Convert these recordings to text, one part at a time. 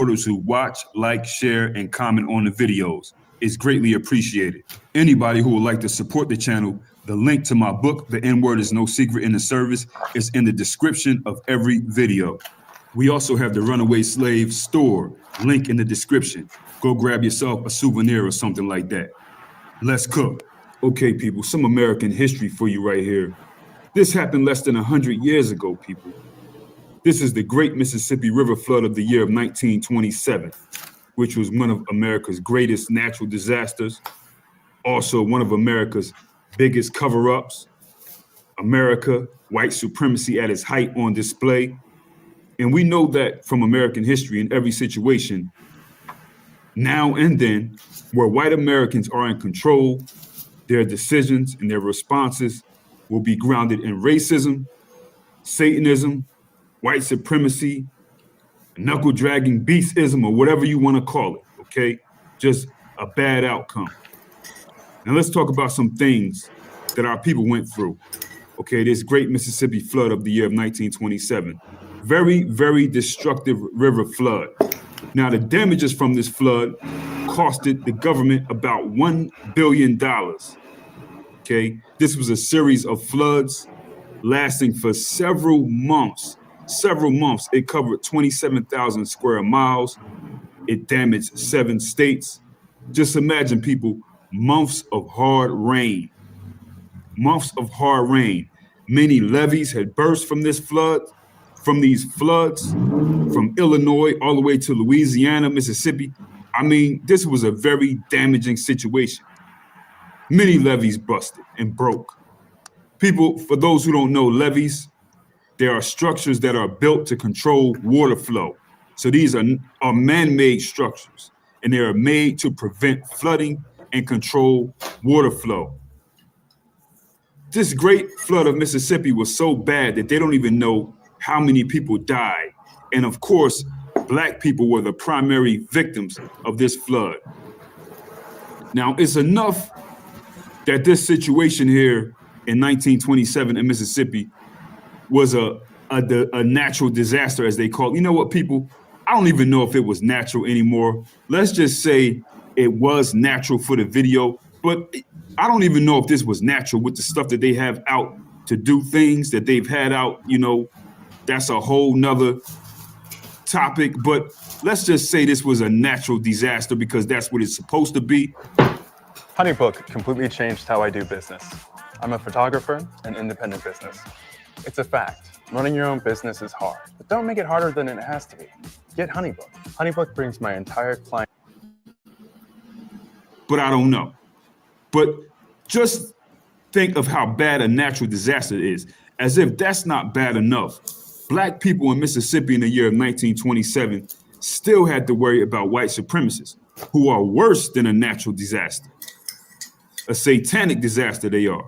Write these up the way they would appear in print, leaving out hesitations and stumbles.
supporters who watch, like, share, and comment on the videos. It's greatly appreciated. Anybody who would like to support the channel, the link to my book, The N-Word is No Secret in the Service, is in the description of every video. We also have the Runaway Slave store, link in the description. Go grab yourself a souvenir or something like that. Let's cook. Okay, people, some American history for you right here. This happened less than 100 years ago, people. This is the Great Mississippi River Flood of the year of 1927, which was one of America's greatest natural disasters. Also one of America's biggest cover-ups. America, white supremacy at its height on display. And we know that from American history in every situation, now and then, where white Americans are in control, their decisions and their responses will be grounded in racism, Satanism, white supremacy, knuckle-dragging beastism, or whatever you want to call it, okay? Just a bad outcome. Now let's talk about some things that our people went through. Okay, this Great Mississippi Flood of the year of 1927. Very, very destructive river flood. Now the damages from this flood costed the government about $1 billion. Okay, this was a series of floods lasting for several months. It covered 27,000 square miles. It damaged 7 states. Just imagine, people, months of hard rain. Many levees had burst from these floods, from Illinois all the way to Louisiana, Mississippi. I mean, this was a very damaging situation. Many levees busted and broke. People, for those who don't know levees, there are structures that are built to control water flow. So these are man-made structures, and they are made to prevent flooding and control water flow. This great flood of Mississippi was so bad that they don't even know how many people died. And of course, Black people were the primary victims of this flood. Now, it's enough that this situation here in 1927 in Mississippi was a natural disaster, as they call it. You know what, people? I don't even know if it was natural anymore. Let's just say it was natural for the video, but I don't even know if this was natural with the stuff that they have out to do things that they've had out, you know. That's a whole nother topic, but let's just say this was a natural disaster because that's what it's supposed to be. HoneyBook completely changed how I do business. I'm a photographer and independent business. It's a fact. Running your own business is hard, but don't make it harder than it has to be. Get HoneyBook. HoneyBook brings my entire client. But I don't know. But just think of how bad a natural disaster is. As if that's not bad enough, Black people in Mississippi in the year of 1927 still had to worry about white supremacists, who are worse than a natural disaster. A satanic disaster they are.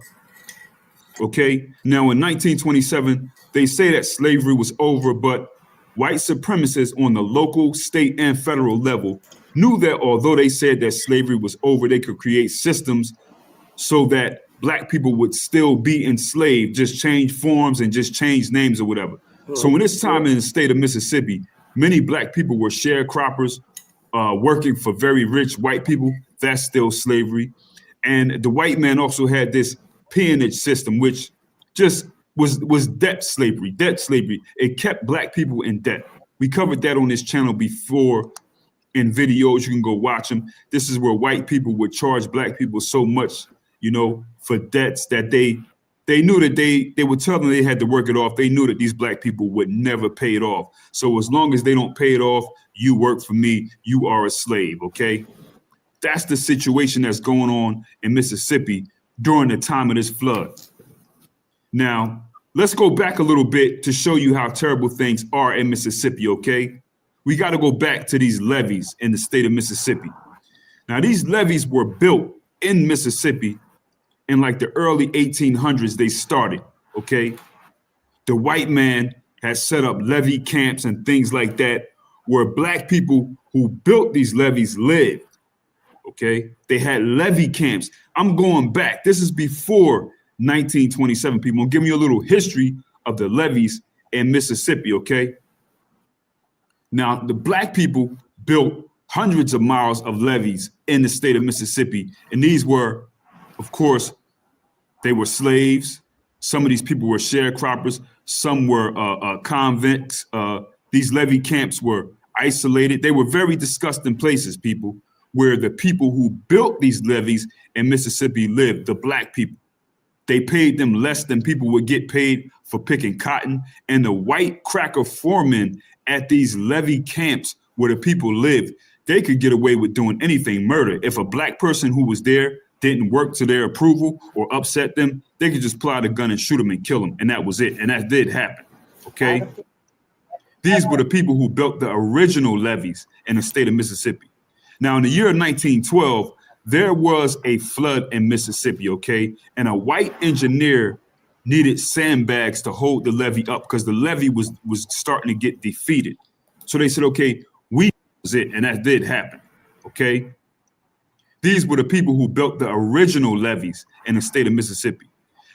Okay, now in 1927, they say that slavery was over, but white supremacists on the local, state, and federal level knew that although they said that slavery was over, they could create systems so that Black people would still be enslaved, just change forms and just change names or whatever. So in this time in the state of Mississippi, many Black people were sharecroppers, working for very rich white people. That's still slavery. And the white man also had this peonage system, which just was debt slavery. It kept Black people in debt. We covered that on this channel before in videos. You can go watch them. This is where white people would charge Black people so much, you know, for debts that they knew that they would tell them they had to work it off. They knew that these Black people would never pay it off. So as long as they don't pay it off, you work for me, you are a slave, okay? That's the situation that's going on in Mississippi during the time of this flood. Now, let's go back a little bit to show you how terrible things are in Mississippi, okay? We got to go back to these levees in the state of Mississippi. Now, these levees were built in Mississippi in like the early 1800s. They started, okay? The white man had set up levee camps and things like that where Black people who built these levees lived. Okay, they had levee camps. I'm going back. This is before 1927, people. I'm giving you a little history of the levees in Mississippi, okay? Now, the Black people built hundreds of miles of levees in the state of Mississippi. And these were, of course, they were slaves. Some of these people were sharecroppers. Some were convicts. These levee camps were isolated. They were very disgusting places, people, where the people who built these levees in Mississippi lived, the black people. They paid them less than people would get paid for picking cotton. And the white cracker foremen at these levee camps where the people lived, they could get away with doing anything, murder. If a black person who was there didn't work to their approval or upset them, they could just pull out a gun and shoot them and kill them. And that was it. And that did happen. Okay. These were the people who built the original levees in the state of Mississippi. Now, in the year of 1912, there was a flood in Mississippi, okay? And a white engineer needed sandbags to hold the levee up because the levee was starting to get defeated. So they said, okay, we was it, and that did happen, okay? These were the people who built the original levees in the state of Mississippi.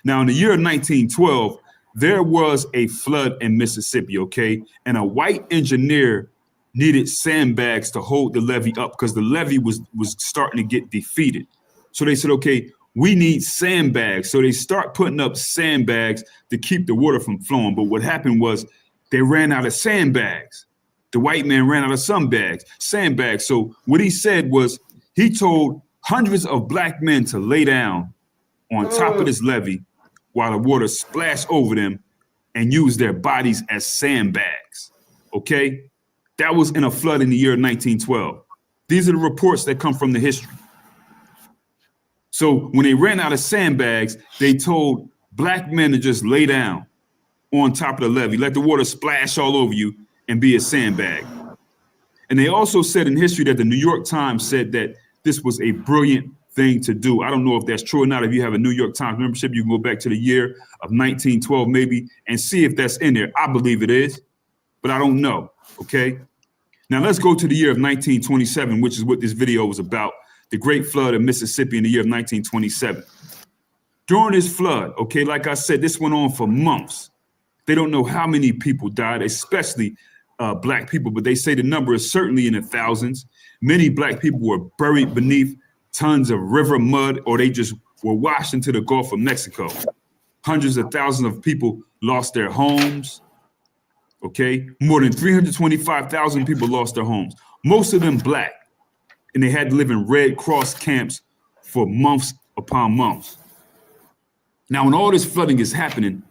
Now, in the year of 1912, there was a flood in Mississippi, okay? And a white engineer needed sandbags to hold the levee up because the levee was starting to get defeated. So they said, okay, we need sandbags. So they start putting up sandbags to keep the water from flowing. But what happened was they ran out of sandbags. The white man ran out of sandbags. So what he said was he told hundreds of black men to lay down on top of this levee while the water splashed over them and use their bodies as sandbags, okay? That was in a flood in the year 1912. These are the reports that come from the history. So when they ran out of sandbags, they told black men to just lay down on top of the levee, let the water splash all over you and be a sandbag. And they also said in history that the New York Times said that this was a brilliant thing to do. I don't know if that's true or not. If you have a New York Times membership, you can go back to the year of 1912 maybe and see if that's in there. I believe it is, but I don't know, okay? Now let's go to the year of 1927, which is what this video was about, the Great Flood of Mississippi in the year of 1927. During this flood, okay, like I said, this went on for months. They don't know how many people died, especially black people, but they say the number is certainly in the thousands. Many black people were buried beneath tons of river mud, or they just were washed into the Gulf of Mexico. Hundreds of thousands of people lost their homes. Okay, more than 325,000 people lost their homes, most of them black, and they had to live in Red Cross camps for months upon months. Now, when all this flooding is happening,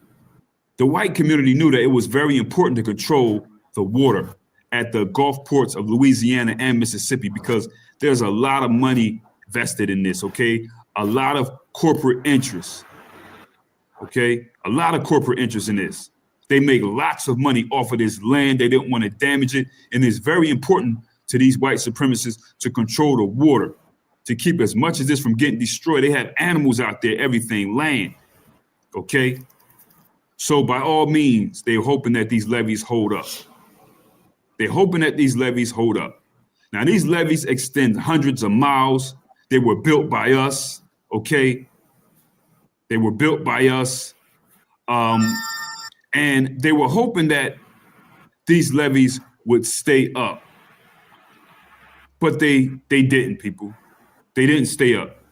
the white community knew that it was very important to control the water at the Gulf ports of Louisiana and Mississippi because there's a lot of money vested in this, okay? A lot of corporate interests, okay? A lot of corporate interest in this. They make lots of money off of this land. They didn't want to damage it. And it's very important to these white supremacists to control the water, to keep as much of this from getting destroyed. They have animals out there, everything, land, okay? So by all means, they're hoping that these levees hold up. They're hoping that these levees hold up. Now, these levees extend hundreds of miles. They were built by us, okay? They were built by us. And they were hoping that these levees would stay up. But they didn't, people. They didn't stay up.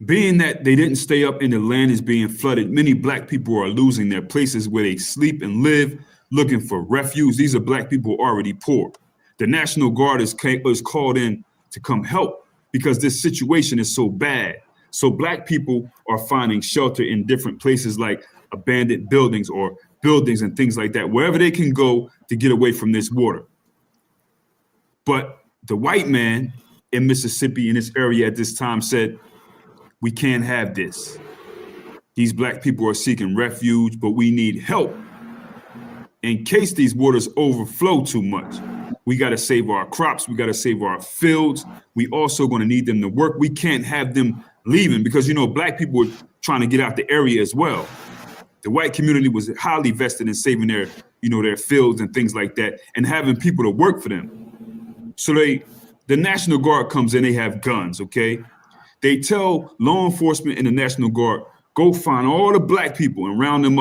Being that they didn't stay up and the land is being flooded, many black people are losing their places where they sleep and live, looking for refuge. These are black people already poor. The National Guard is called in to come help because this situation is so bad. So black people are finding shelter in different places like abandoned buildings or buildings and things like that, wherever they can go to get away from this water. But the white man in Mississippi in this area at this time said, we can't have this. These black people are seeking refuge, but we need help in case these waters overflow too much. We got to save our crops. We got to save our fields. We also going to need them to work. We can't have them leaving because, you know, black people were trying to get out the area as well. The white community was highly vested in saving their, you know, their fields and things like that and having people to work for them. So the National Guard comes in, they have guns, okay? They tell law enforcement and the National Guard, go find all the black people and round them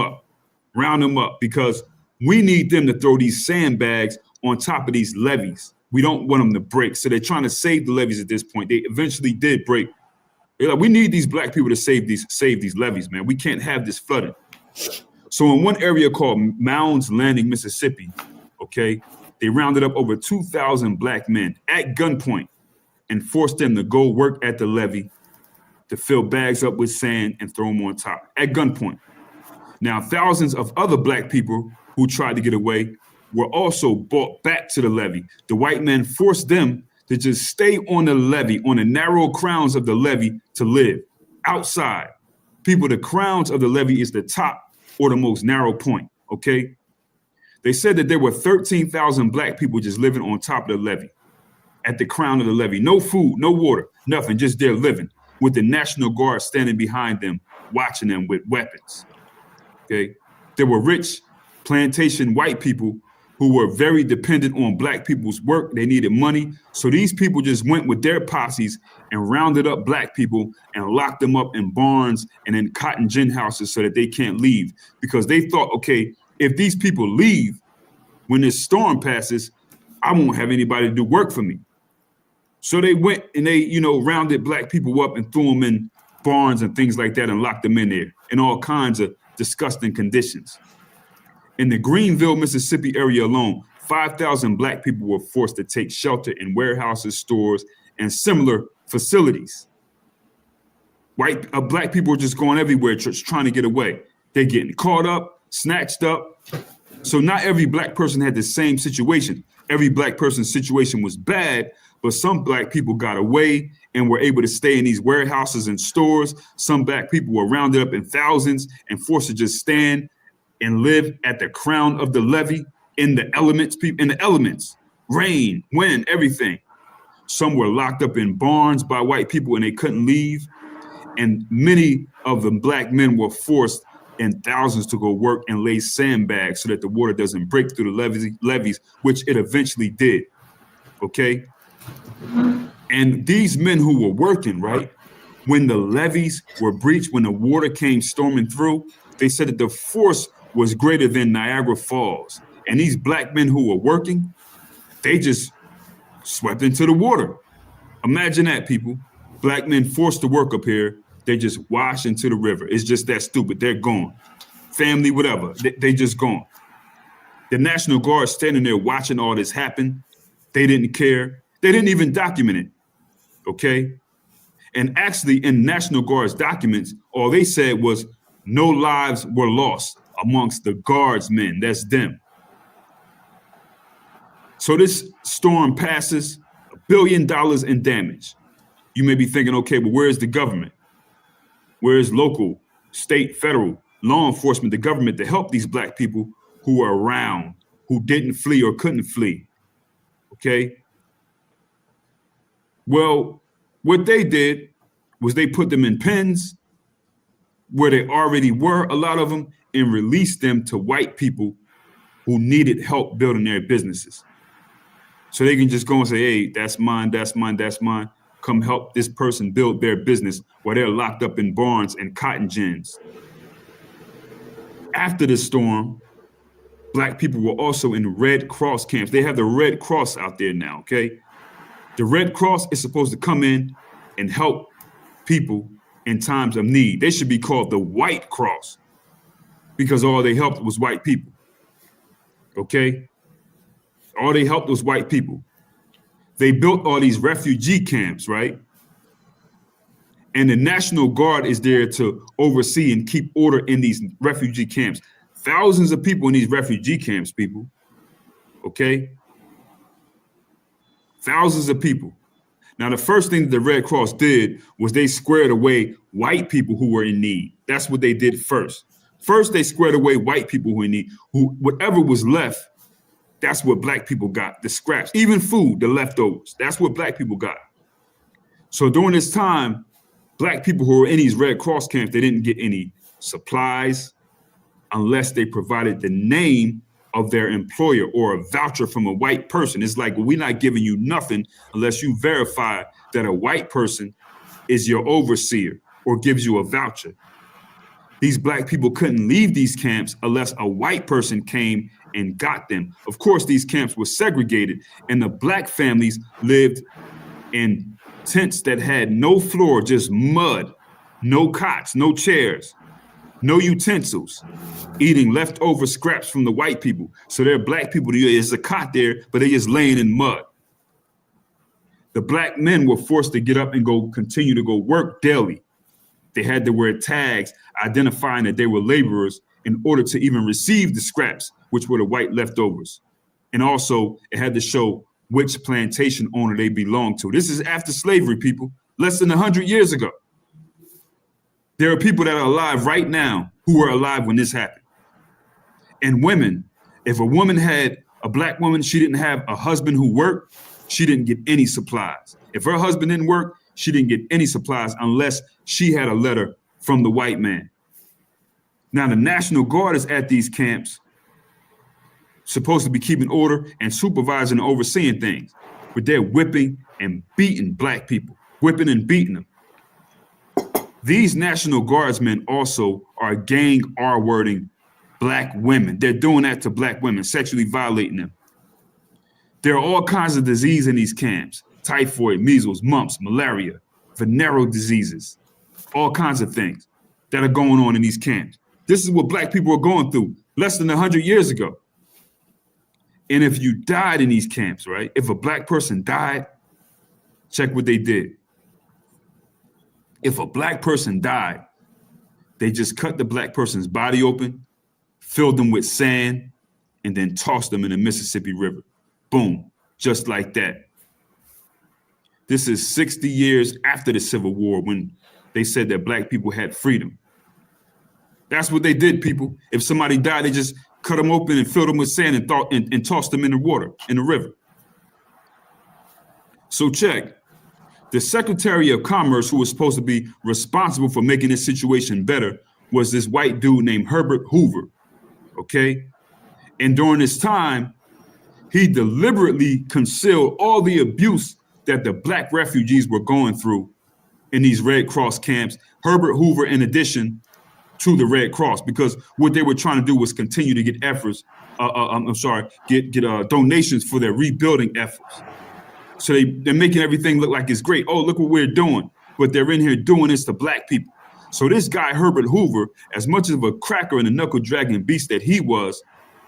up because we need them to throw these sandbags on top of these levees We don't want them to break. So they're trying to save the levees at this point. They eventually did break. They're like, we need these black people to save these levees, man. We can't have this flooding. So in one area called Mounds Landing, Mississippi, okay, they rounded up over 2,000 black men at gunpoint and forced them to go work at the levee to fill bags up with sand and throw them on top at gunpoint. Now, thousands of other black people who tried to get away were also brought back to the levee. The white men forced them to just stay on the levee, on the narrow crowns of the levee to live outside. People, the crowns of the levee is the top or the most narrow point, okay? They said that there were 13,000 black people just living on top of the levee, at the crown of the levee. No food, no water, nothing, just there living with the National Guard standing behind them, watching them with weapons, okay? There were rich plantation white people who were very dependent on black people's work. They needed money. So these people just went with their posses and rounded up black people and locked them up in barns and in cotton gin houses so that they can't leave, because they thought, okay, if these people leave when this storm passes, I won't have anybody to do work for me. So they went and they, rounded black people up and threw them in barns and things like that and locked them in there in all kinds of disgusting conditions. In the Greenville, Mississippi area alone, 5,000 black people were forced to take shelter in warehouses, stores, and similar facilities. Black people were just going everywhere, just trying to get away. They're getting caught up, snatched up. So not every black person had the same situation. Every black person's situation was bad, but some black people got away and were able to stay in these warehouses and stores. Some black people were rounded up in thousands and forced to just stand and live at the crown of the levee in the elements, rain, wind, everything. Some were locked up in barns by white people and they couldn't leave. And many of the black men were forced in thousands to go work and lay sandbags so that the water doesn't break through the levees, which it eventually did, okay? And these men who were working, right, when the levees were breached, when the water came storming through, they said that the force was greater than Niagara Falls. And these black men who were working, they just swept into the water. Imagine that, people. Black men forced to work up here, they just wash into the river. It's just that stupid. They're gone. Family, whatever, they just gone. The National Guard standing there watching all this happen. They didn't care. They didn't even document it, okay? And actually in National Guard's documents, all they said was no lives were lost amongst the guardsmen. That's them. So this storm passes, $1 billion in damage. You may be thinking, okay, but where's the government? Where's local, state, federal, law enforcement, the government to help these black people who are around, who didn't flee or couldn't flee, okay? Well, what they did was they put them in pens where they already were, a lot of them, and released them to white people who needed help building their businesses. So they can just go and say, hey, that's mine, that's mine, that's mine. Come help this person build their business while they're locked up in barns and cotton gins. After the storm, black people were also in Red Cross camps. They have the Red Cross out there now, okay? The Red Cross is supposed to come in and help people in times of need. They should be called the White Cross because all they helped was white people, okay? All they helped was white people. They built all these refugee camps, right? And the National Guard is there to oversee and keep order in these refugee camps. Thousands of people in these refugee camps, people, okay? Thousands of people. Now, the first thing the Red Cross did was they squared away white people who were in need. That's what they did first. First, they squared away white people who were in need, who whatever was left, that's what black people got, the scraps, even food, the leftovers. That's what black people got. So during this time, black people who were in these Red Cross camps, they didn't get any supplies unless they provided the name of their employer or a voucher from a white person. It's like, well, we're not giving you nothing unless you verify that a white person is your overseer or gives you a voucher. These black people couldn't leave these camps unless a white person came and got them. Of course, these camps were segregated, and the black families lived in tents that had no floor, just mud, no cots, no chairs, no utensils, eating leftover scraps from the white people. So there are black people, there's a cot there, but they're just laying in mud. The black men were forced to get up and continue to go work daily. They had to wear tags identifying that they were laborers in order to even receive the scraps, which were the white leftovers. And also, it had to show which plantation owner they belonged to. This is after slavery, people, less than 100 years ago. There are people that are alive right now who were alive when this happened. And women, if a woman had a black woman, she didn't have a husband who worked, she didn't get any supplies. If her husband didn't work, she didn't get any supplies unless she had a letter from the white man. Now, the National Guard is at these camps, supposed to be keeping order and supervising and overseeing things, but they're whipping and beating black people, whipping and beating them. These National Guardsmen also are gang R-wording black women. They're doing that to black women, sexually violating them. There are all kinds of disease in these camps: typhoid, measles, mumps, malaria, venereal diseases, all kinds of things that are going on in these camps. This is what black people are going through less than 100 years ago. And if you died in these camps, right? If a black person died, check what they did. If a black person died, they just cut the black person's body open, filled them with sand, and then tossed them in the Mississippi River. Boom, just like that. This is 60 years after the Civil War, when they said that black people had freedom. That's what they did, people. If somebody died, they just cut them open and filled them with sand and tossed them in the water, in the river. So check. The Secretary of Commerce, who was supposed to be responsible for making this situation better, was this white dude named Herbert Hoover, okay? And during this time, he deliberately concealed all the abuse that the black refugees were going through in these Red Cross camps. Herbert Hoover, in addition to the Red Cross, because what they were trying to do was continue to get donations for their rebuilding efforts. So they're making everything look like it's great. Oh, look what we're doing. But they're in here doing this to black people. So this guy, Herbert Hoover, as much of a cracker and a knuckle-dragging beast that he was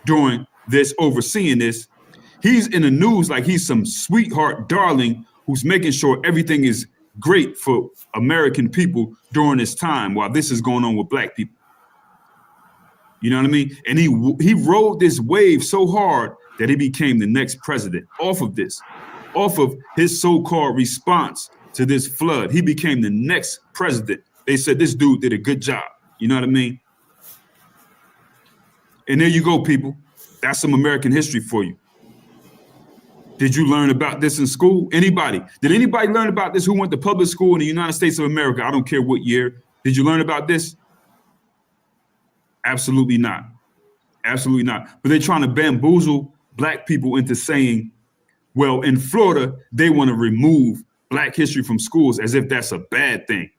during this, overseeing this, he's in the news like he's some sweetheart darling who's making sure everything is great for American people during this time while this is going on with black people. You know what I mean? And he rode this wave so hard that he became the next president off of this. Off of his so-called response to this flood, he became the next president. They said this dude did a good job. You know what I mean? And there you go, people. That's some American history for you. Did you learn about this in school? Anybody? Did anybody learn about this who went to public school in the United States of America? I don't care what year. Did you learn about this? Absolutely not. Absolutely not. But they're trying to bamboozle black people into saying, well, in Florida, they want to remove black history from schools as if that's a bad thing.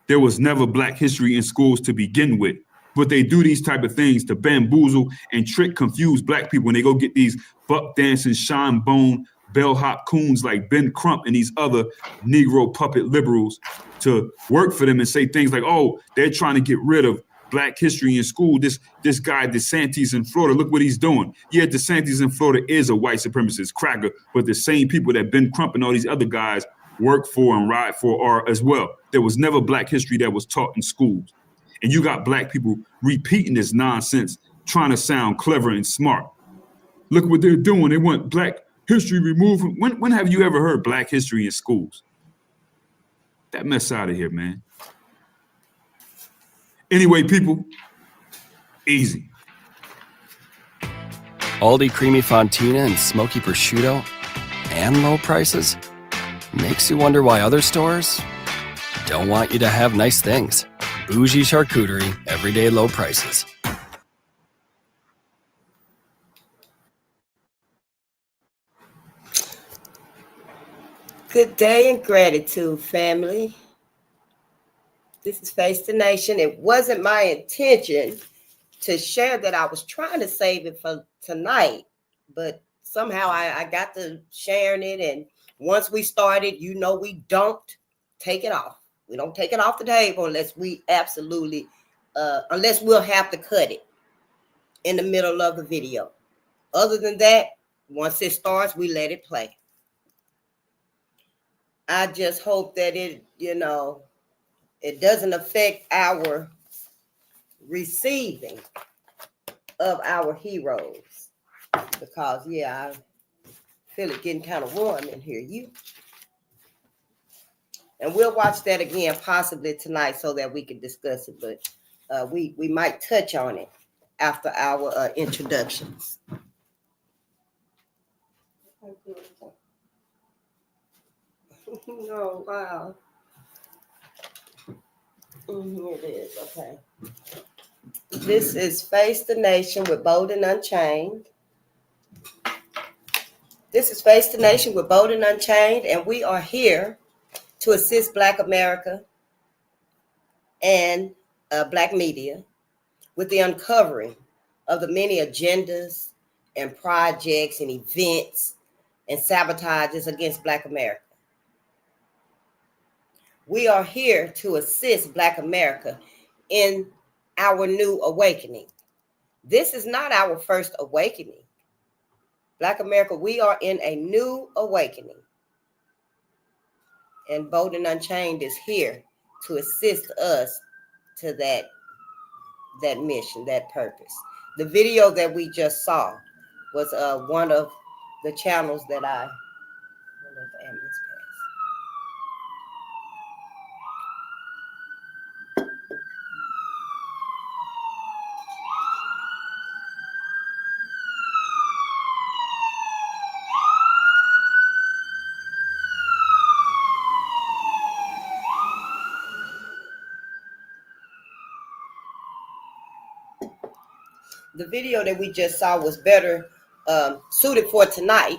There was never black history in schools to begin with. But they do these type of things to bamboozle and trick, confuse black people when they go get these buck dancing, shine bone, bellhop coons like Ben Crump and these other Negro puppet liberals to work for them and say things like, oh, they're trying to get rid of black history in school. This guy DeSantis in Florida, look what he's doing. Yeah, DeSantis in Florida is a white supremacist cracker, but the same people that Ben Crump and all these other guys work for and ride for are as well. There was never black history that was taught in schools. And you got black people repeating this nonsense, trying to sound clever and smart. Look what they're doing. They want black history removed. When have you ever heard black history in schools? That mess out of here, man. Anyway, people, easy. Aldi Creamy Fontina and Smoky Prosciutto and low prices makes you wonder why other stores don't want you to have nice things. Bougie charcuterie, everyday low prices. Good day and gratitude, family. This is Face the Nation. It wasn't my intention to share that. I was trying to save it for tonight, but somehow I got to sharing it. And once we started, we don't take it off. We don't take it off the table unless we absolutely, unless we'll have to cut it in the middle of the video. Other than that, once it starts, we let it play. I just hope that it doesn't affect our receiving of our heroes, because I feel it getting kind of warm in here. And we'll watch that again possibly tonight so that we can discuss it, but we might touch on it after our introductions. Oh, wow. Here it is. Okay. This is Face the Nation with BoldenUnchained. This is Face the Nation with BoldenUnchained, and we are here to assist Black America and Black media with the uncovering of the many agendas and projects and events and sabotages against Black America. We are here to assist Black America in our new awakening. This is not our first awakening. Black America, we are in a new awakening. And BoldenUnchained is here to assist us to that mission, that purpose. The video that we just saw was one of the channels that I the video that we just saw was better suited for tonight,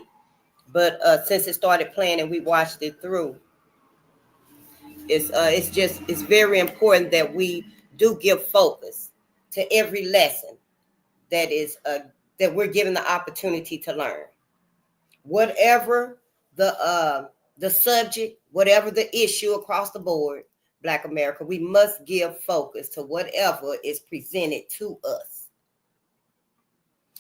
but since it started playing and we watched it through, it's very important that we do give focus to every lesson that is that we're given the opportunity to learn. Whatever the subject, whatever the issue across the board, Black America, we must give focus to whatever is presented to us.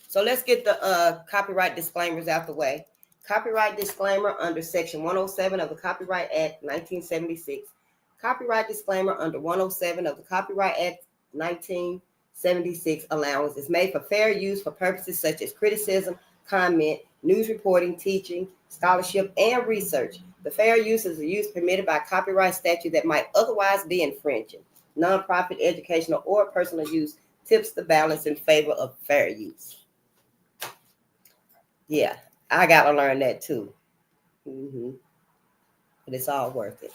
So let's get the copyright disclaimers out the way. Copyright disclaimer under Section 107 of the Copyright Act 1976. Copyright disclaimer under 107 of the Copyright Act 1976. Allowance is made for fair use for purposes such as criticism, comment, news reporting, teaching, scholarship, and research. The fair use is a use permitted by copyright statute that might otherwise be infringing. Nonprofit, educational, or personal use tips the balance in favor of fair use. Yeah, I got to learn that too. But it's all worth it.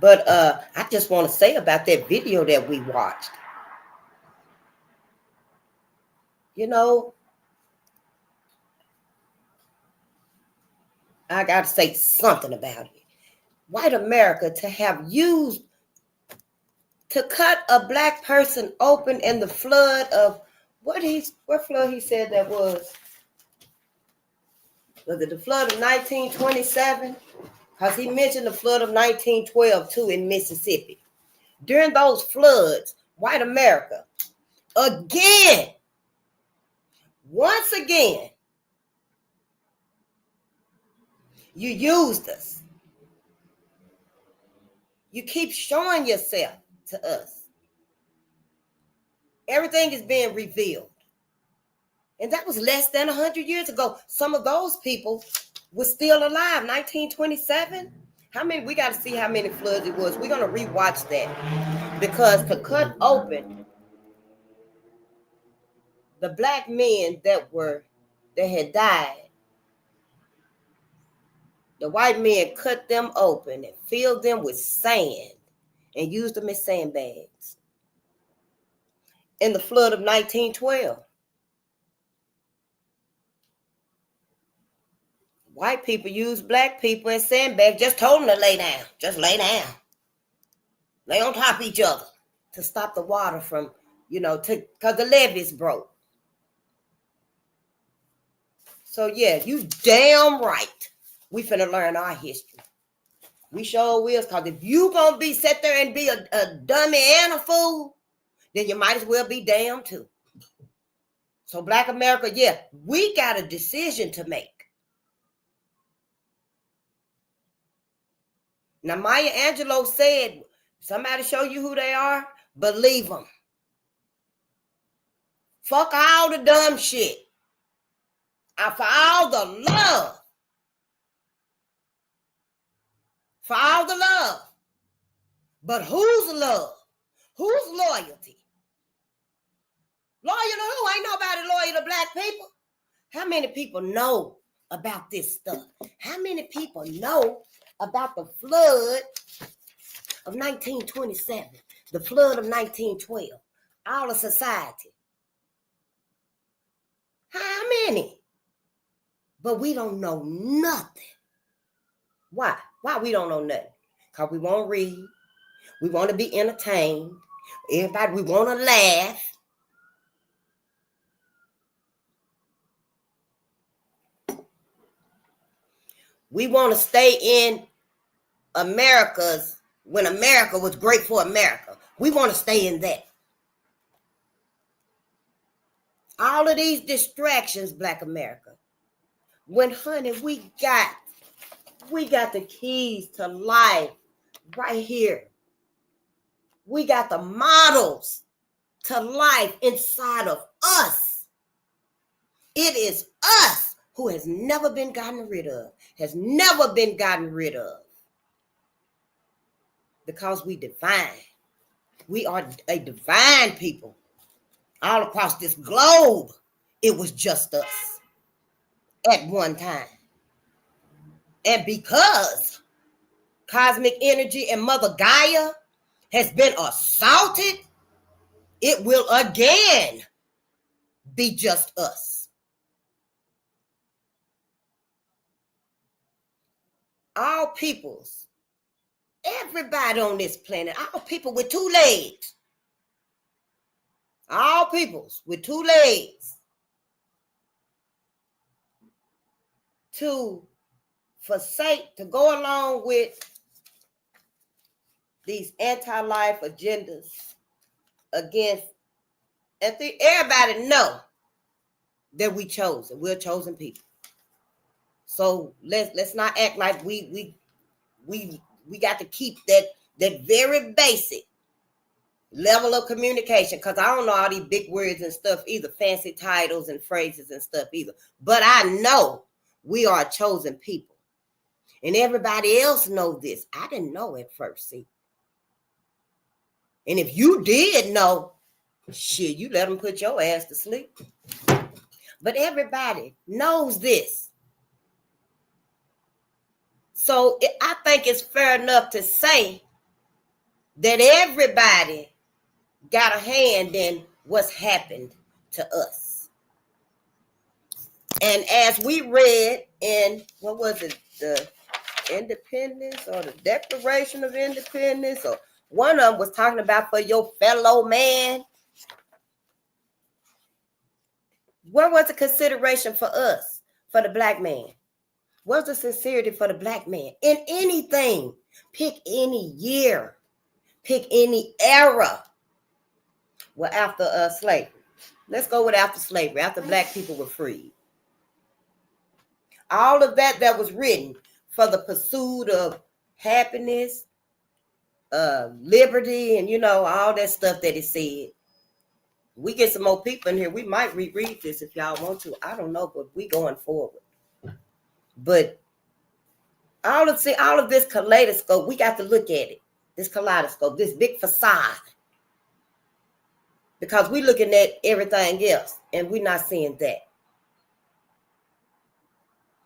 But I just want to say about that video that we watched. I got to say something about it. White America to have used to cut a Black person open in the flood of what flood he said that was. Was it the flood of 1927? Because he mentioned the flood of 1912 too in Mississippi. During those floods, white America, once again, you used us. You keep showing yourself to us. Everything is being revealed. And that was less than 100 years ago. Some of those people were still alive. 1927. How many? We got to see how many floods it was. We're going to rewatch that. Because to cut open the Black men that had died, the white men cut them open and filled them with sand and used them as sandbags. In the flood of 1912. White people used Black people as sandbags, just told them to lay down. Just lay down. lay on top of each other to stop the water from, because the levees broke. So yeah, you damn right. We finna learn our history. We sure will, because if you gonna be sit there and be a dummy and a fool, then you might as well be damn too. So Black America, yeah, we got a decision to make. Now, Maya Angelou said, somebody show you who they are, believe them. Fuck all the dumb shit. For all the love. For all the love. But whose love? Whose loyalty? Loyal to who? Ain't nobody loyal to black people. How many people know about this stuff? How many people know about the flood of 1927, the flood of 1912, all of society? How many? But we don't know nothing. Why? Why we don't know nothing? Because we won't read. We want to be entertained. Everybody, we want to laugh. We want to stay in America's, when America was great for America. We want to stay in that. All of these distractions, Black America. When, honey, we got the keys to life right here. We got the models to life inside of us. It is us who has never been gotten rid of, has never been gotten rid of. Because we divine. We are a divine people. All across this globe, it was just us at one time. And because cosmic energy and Mother Gaia has been assaulted, it will again be just us. All peoples, everybody on this planet, all people with two legs, all peoples with two legs, to forsake, to go along with these anti-life agendas against, and everybody know that we're chosen people. So let's not act like we got to keep that very basic level of communication, because I don't know all these big words and stuff either, fancy titles and phrases and stuff either. But I know we are a chosen people. And everybody else know this. I didn't know at first, see. And if you did know, shit, you let them put your ass to sleep. But everybody knows this. So I think it's fair enough to say that everybody got a hand in what's happened to us. And as we read in, what was it, the Independence or the Declaration of Independence, or one of them was talking about for your fellow man. Where was the consideration for us, for the black man? Where's the sincerity for the black man? In anything, pick any year, pick any era. Well, after slavery. Let's go with after slavery, after black people were freed. All of that was written for the pursuit of happiness, liberty, and all that stuff that it said. We get some more people in here. We might reread this if y'all want to. I don't know, but we going forward. But all of this kaleidoscope, we got to look at it. This kaleidoscope, this big facade. Because we're looking at everything else and we're not seeing that.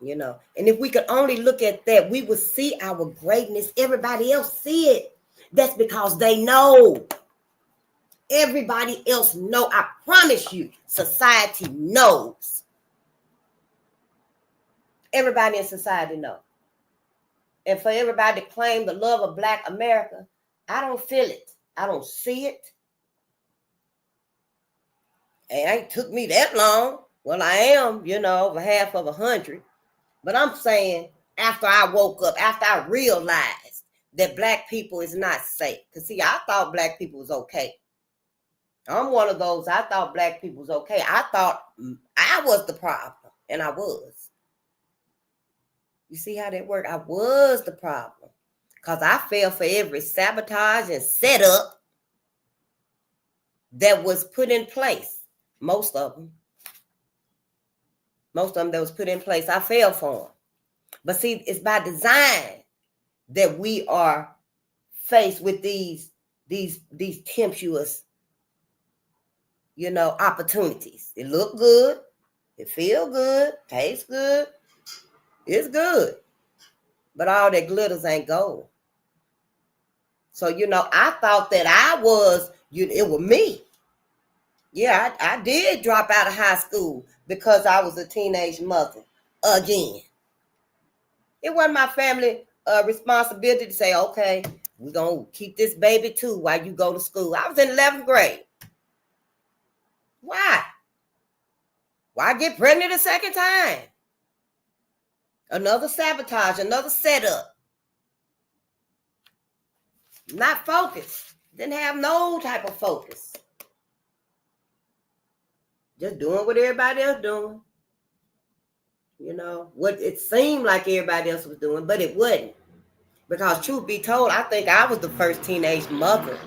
And if we could only look at that, we would see our greatness. Everybody else see it. That's because they know. Everybody else know. I promise you, society knows. Everybody in society knows. And for everybody to claim the love of Black America, I don't feel it. I don't see it. It ain't took me that long. Well, I am, over half of 100. But I'm saying after I woke up, after I realized that Black people is not safe. Because, see, I thought Black people was okay. I'm one of those. I thought Black people was okay. I thought I was the problem, and I was. You see how that worked? I was the problem because I fell for every sabotage and setup that was put in place. Most of them that was put in place, I fell for them. But see, it's by design that we are faced with these tempestuous, opportunities. It look good, it feel good, tastes good, it's good. But all that glitters ain't gold. So, I thought that I was, it was me. Yeah, I did drop out of high school because I was a teenage mother again. It wasn't my family responsibility to say, okay, we're going to keep this baby too while you go to school. I was in 11th grade. Why? Why get pregnant a second time? Another sabotage, another setup. Not focused. Didn't have no type of focus. Just doing what everybody else doing. What it seemed like everybody else was doing, but it wasn't. Because truth be told, I think I was the first teenage mother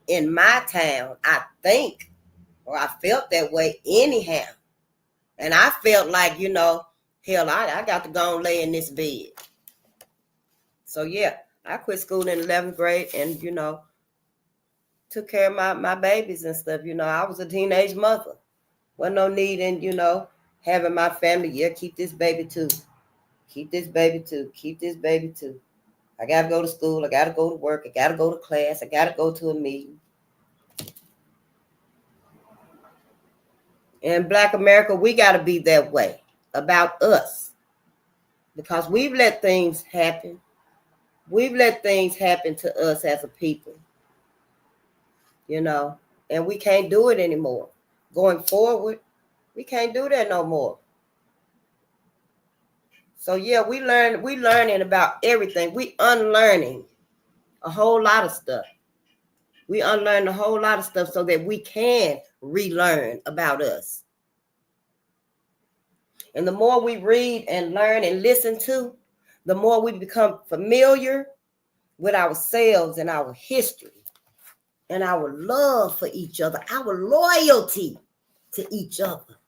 in my town. I think, or I felt that way anyhow. And I felt like, hell, I got to go and lay in this bed. So yeah, I quit school in 11th grade and, took care of my babies and stuff. I was a teenage mother. Wasn't no need in, having my family, keep this baby too. Keep this baby too. Keep this baby too. I got to go to school. I got to go to work. I got to go to class. I got to go to a meeting. In Black America, we got to be that way about us because we've let things happen. We've let things happen to us as a people, and we can't do it anymore. Going forward, we can't do that no more. So yeah, we learning about everything. We unlearning a whole lot of stuff. We unlearn a whole lot of stuff so that we can relearn about us. And the more we read and learn and listen to, the more we become familiar with ourselves and our history and our love for each other, our loyalty to each other.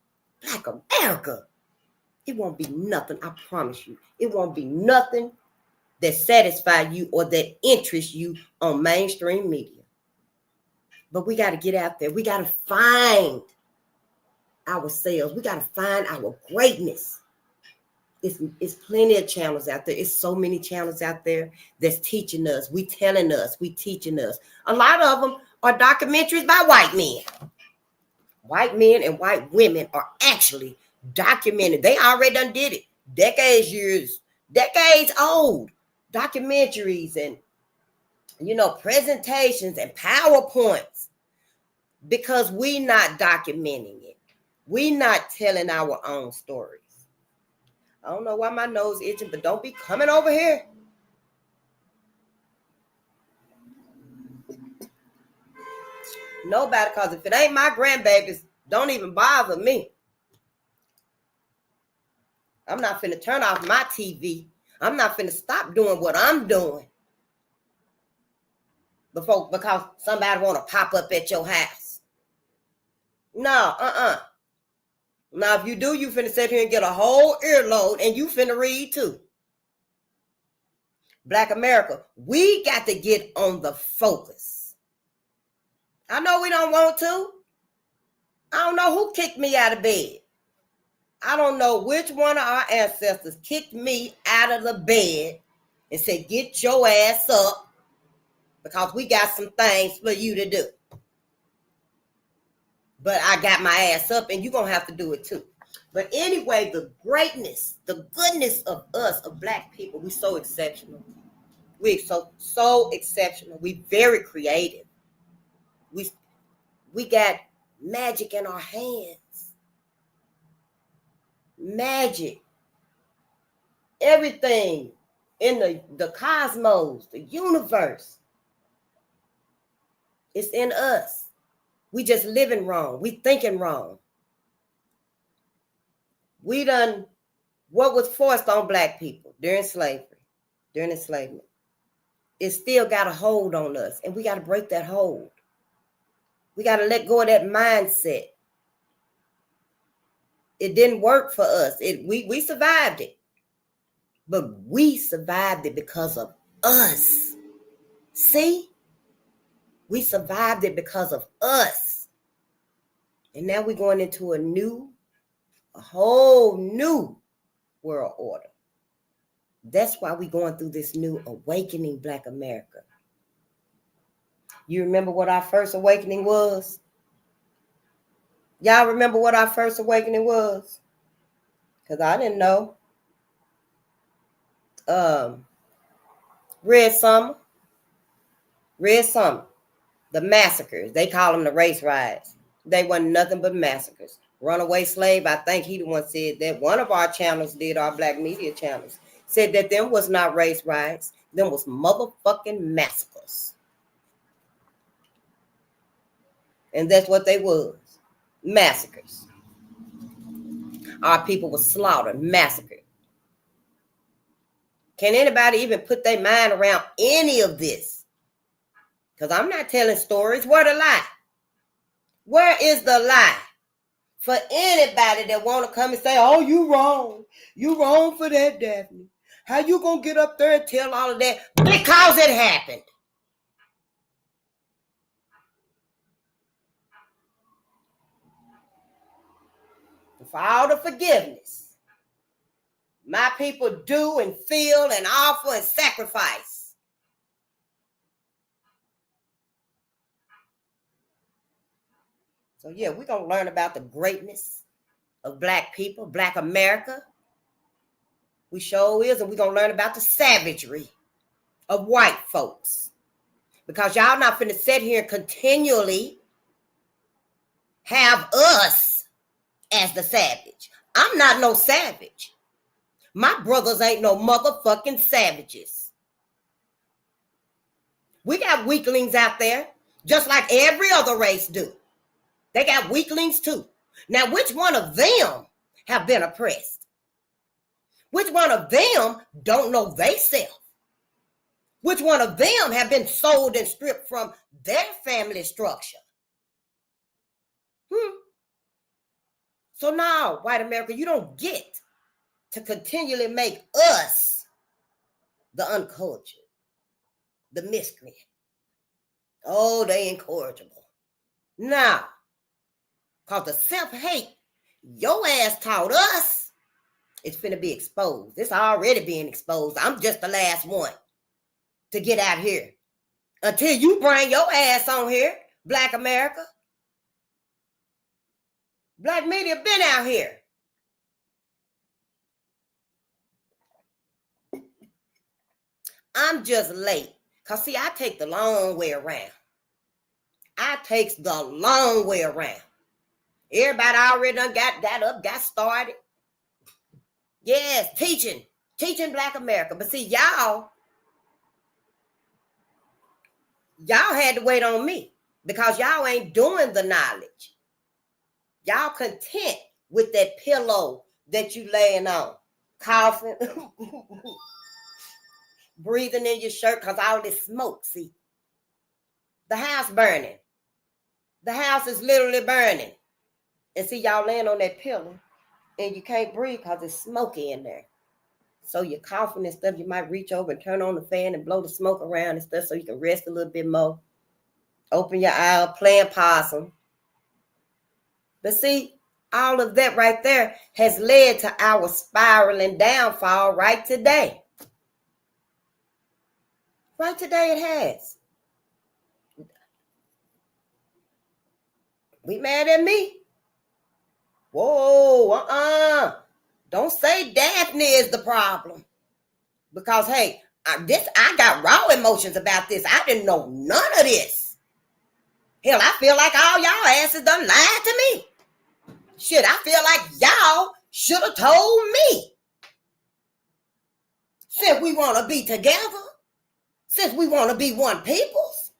Black America. It won't be nothing, I promise you. It won't be nothing that satisfies you or that interests you on mainstream media. But we got to get out there. We got to find ourselves. We got to find our greatness. It's plenty of channels out there. It's so many channels out there that's teaching us. We telling us. We teaching us. A lot of them are documentaries by white men. White men and white women are actually documented. They already done did it. Decades old documentaries and, presentations and PowerPoints because we not documenting it. We not telling our own stories. I don't know why my nose itching, but don't be coming over here. Nobody, because if it ain't my grandbabies, don't even bother me. I'm not finna turn off my TV. I'm not finna stop doing what I'm doing because somebody want to pop up at your house. No, Now, if you do, you finna sit here and get a whole earload and you finna read too. Black America, we got to get on the focus. I know we don't want to. I don't know who kicked me out of bed. I don't know which one of our ancestors kicked me out of the bed and said, get your ass up because we got some things for you to do. But I got my ass up and you're going to have to do it too. But anyway, the greatness, the goodness of us, of Black people, we're so exceptional. We're so exceptional. We very creative. We got magic in our hands. Magic. Everything in the cosmos, the universe, it's in us. We just living wrong. We thinking wrong. We done what was forced on black people during slavery, during enslavement. It still got a hold on us, and we got to break that hold. We got to let go of that mindset. It didn't work for us. We survived it. But we survived it because of us. See? We survived it because of us. And now we're going into a whole new world order. That's why we're going through this new awakening, Black America. You remember what our first awakening was? Y'all remember what our first awakening was? Because I didn't know. Red Summer, the massacres. They call them the race riots. They wasn't nothing but massacres. Runaway slave, I think he the one said that. One of our channels did, our black media channels, said that them was not race riots. Them was motherfucking massacres. And that's what they was. Massacres. Our people were slaughtered, massacred. Can anybody even put their mind around any of this? Because I'm not telling stories. Where the lie? Where is the lie? For anybody that want to come and say, oh, you wrong. You wrong for that, Daphne. How you going to get up there and tell all of that? Because it happened. For all the forgiveness my people do and feel and offer and sacrifice. So yeah, we're going to learn about the greatness of black people, Black America. We sure is, and we're going to learn about the savagery of white folks. Because y'all not finna sit here and continually have us as the savage. I'm not no savage. My brothers ain't no motherfucking savages. We got weaklings out there, just like every other race do. They got weaklings too. Now, which one of them have been oppressed? Which one of them don't know they self? Which one of them have been sold and stripped from their family structure? So now, white America, you don't get to continually make us the uncultured, the miscreant. Oh, they incorrigible. Now, because the self-hate your ass taught us, it's finna be exposed. It's already being exposed. I'm just the last one to get out here. Until you bring your ass on here, Black America. Black media been out here. I'm just late. Because, see, I take the long way around. I takes the long way around. Everybody already done got up, got started. Yes, teaching Black America. But see, y'all had to wait on me because y'all ain't doing the knowledge. Y'all content with that pillow that you laying on, coughing, breathing in your shirt because all this smoke, see. The house burning. The house is literally burning. And see, y'all laying on that pillow and you can't breathe because it's smoky in there. So you're coughing and stuff. You might reach over and turn on the fan and blow the smoke around and stuff so you can rest a little bit more. Open your eye, playing possum. But see, all of that right there has led to our spiraling downfall right today. Right today it has. We mad at me? Whoa, Don't say Daphne is the problem. Because, hey, I got raw emotions about this. I didn't know none of this. Hell, I feel like all y'all asses done lied to me. Shit, I feel like y'all should have told me. Since we want to be together, since we want to be one peoples,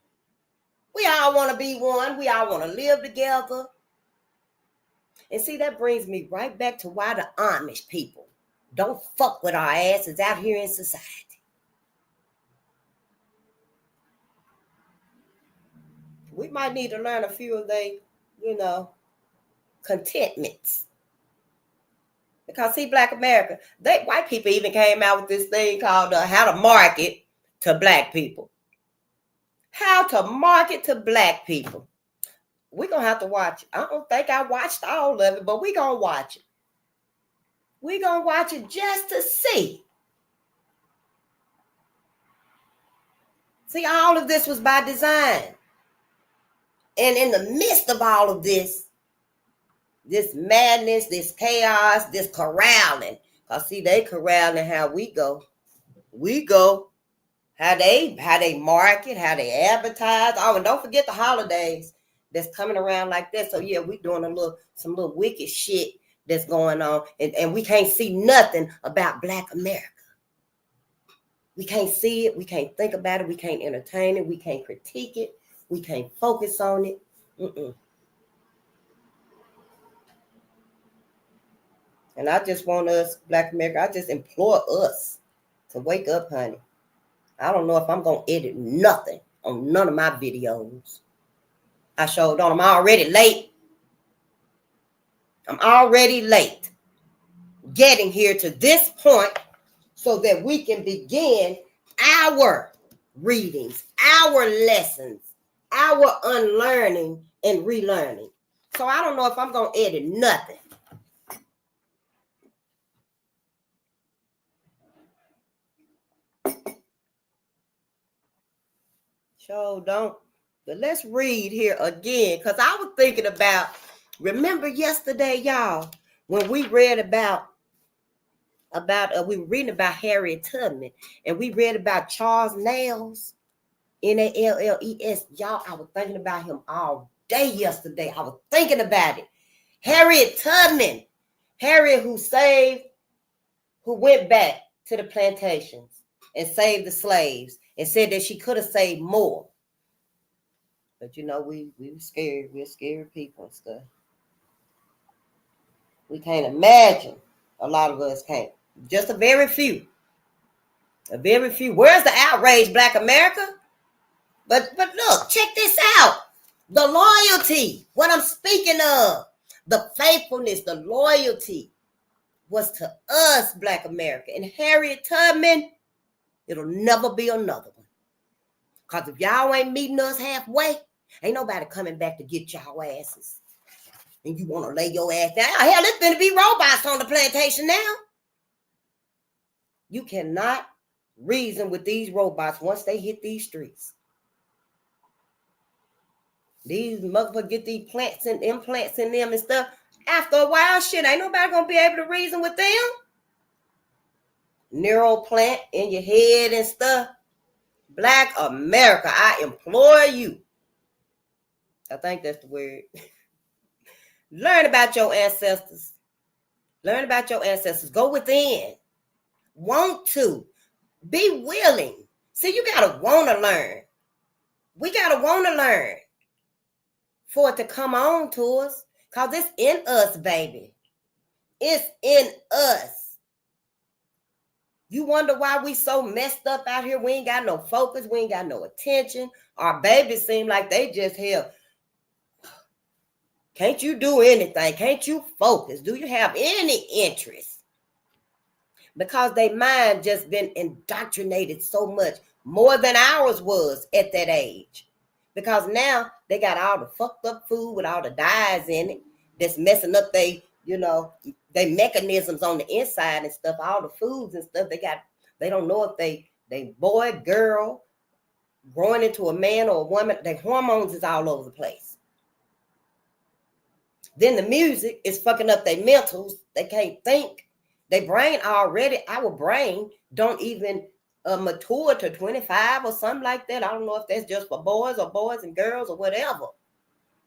we all want to be one. We all want to live together. And see, that brings me right back to why the Amish people don't fuck with our asses out here in society. We might need to learn a few of their, contentments. Because see, Black America, white people even came out with this thing called how to market to Black people. How to market to Black people. We're going to have to watch it. I don't think I watched all of it, but we're going to watch it. We're going to watch it just to see. See, all of this was by design. And in the midst of all of this madness, this chaos, this corralling, because see, they corralling how we go. We go how they market, how they advertise. Oh, and don't forget the holidays that's coming around like that. So yeah, we doing some little wicked shit that's going on. And we can't see nothing about Black America. We can't see it. We can't think about it. We can't entertain it. We can't critique it. We can't focus on it. And I just want us, Black America, I just implore us to wake up, honey. I don't know if I'm going to edit nothing on none of my videos. I showed on. I'm already late. Getting here to this point so that we can begin our readings, our lessons, our unlearning and relearning. So I don't know if I'm going to edit nothing. Sure don't. But let's read here again, because I was thinking about, remember yesterday, y'all, when we read we were reading about Harriet Tubman, and we read about Charles Nails, Nalles. Y'all, I was thinking about him all day yesterday. I was thinking about it. Harriet Tubman, Harriet who went back to the plantations and saved the slaves and said that she could have saved more. But we were scared. We're scared people and stuff. We can't imagine. A lot of us can't. Just a very few. Where's the outrage, Black America? But look, check this out. The loyalty, what I'm speaking of, the faithfulness, the loyalty was to us, Black America. And Harriet Tubman, it'll never be another one. Because if y'all ain't meeting us halfway, ain't nobody coming back to get y'all asses. And you want to lay your ass down. Hell, it's going to be robots on the plantation now. You cannot reason with these robots once they hit these streets. These motherfuckers get these plants and implants in them and stuff. After a while, shit, ain't nobody going to be able to reason with them. Neural plant in your head and stuff. Black America, I implore you. I think that's the word. Learn about your ancestors. Go within. Want to. Be willing. See, you got to want to learn. We got to want to learn for it to come on to us. Because it's in us, baby. It's in us. You wonder why we so messed up out here. We ain't got no focus. We ain't got no attention. Our babies seem like they just here. Can't you do anything? Can't you focus? Do you have any interest? Because their mind just been indoctrinated so much, more than ours was at that age. Because now they got all the fucked up food with all the dyes in it that's messing up they mechanisms on the inside and stuff, all the foods and stuff they don't know if they boy, girl, growing into a man or a woman. Their hormones is all over the place. Then the music is fucking up their mentals. They can't think. Our brain don't even mature to 25 or something like that. I don't know if that's just for boys or boys and girls or whatever.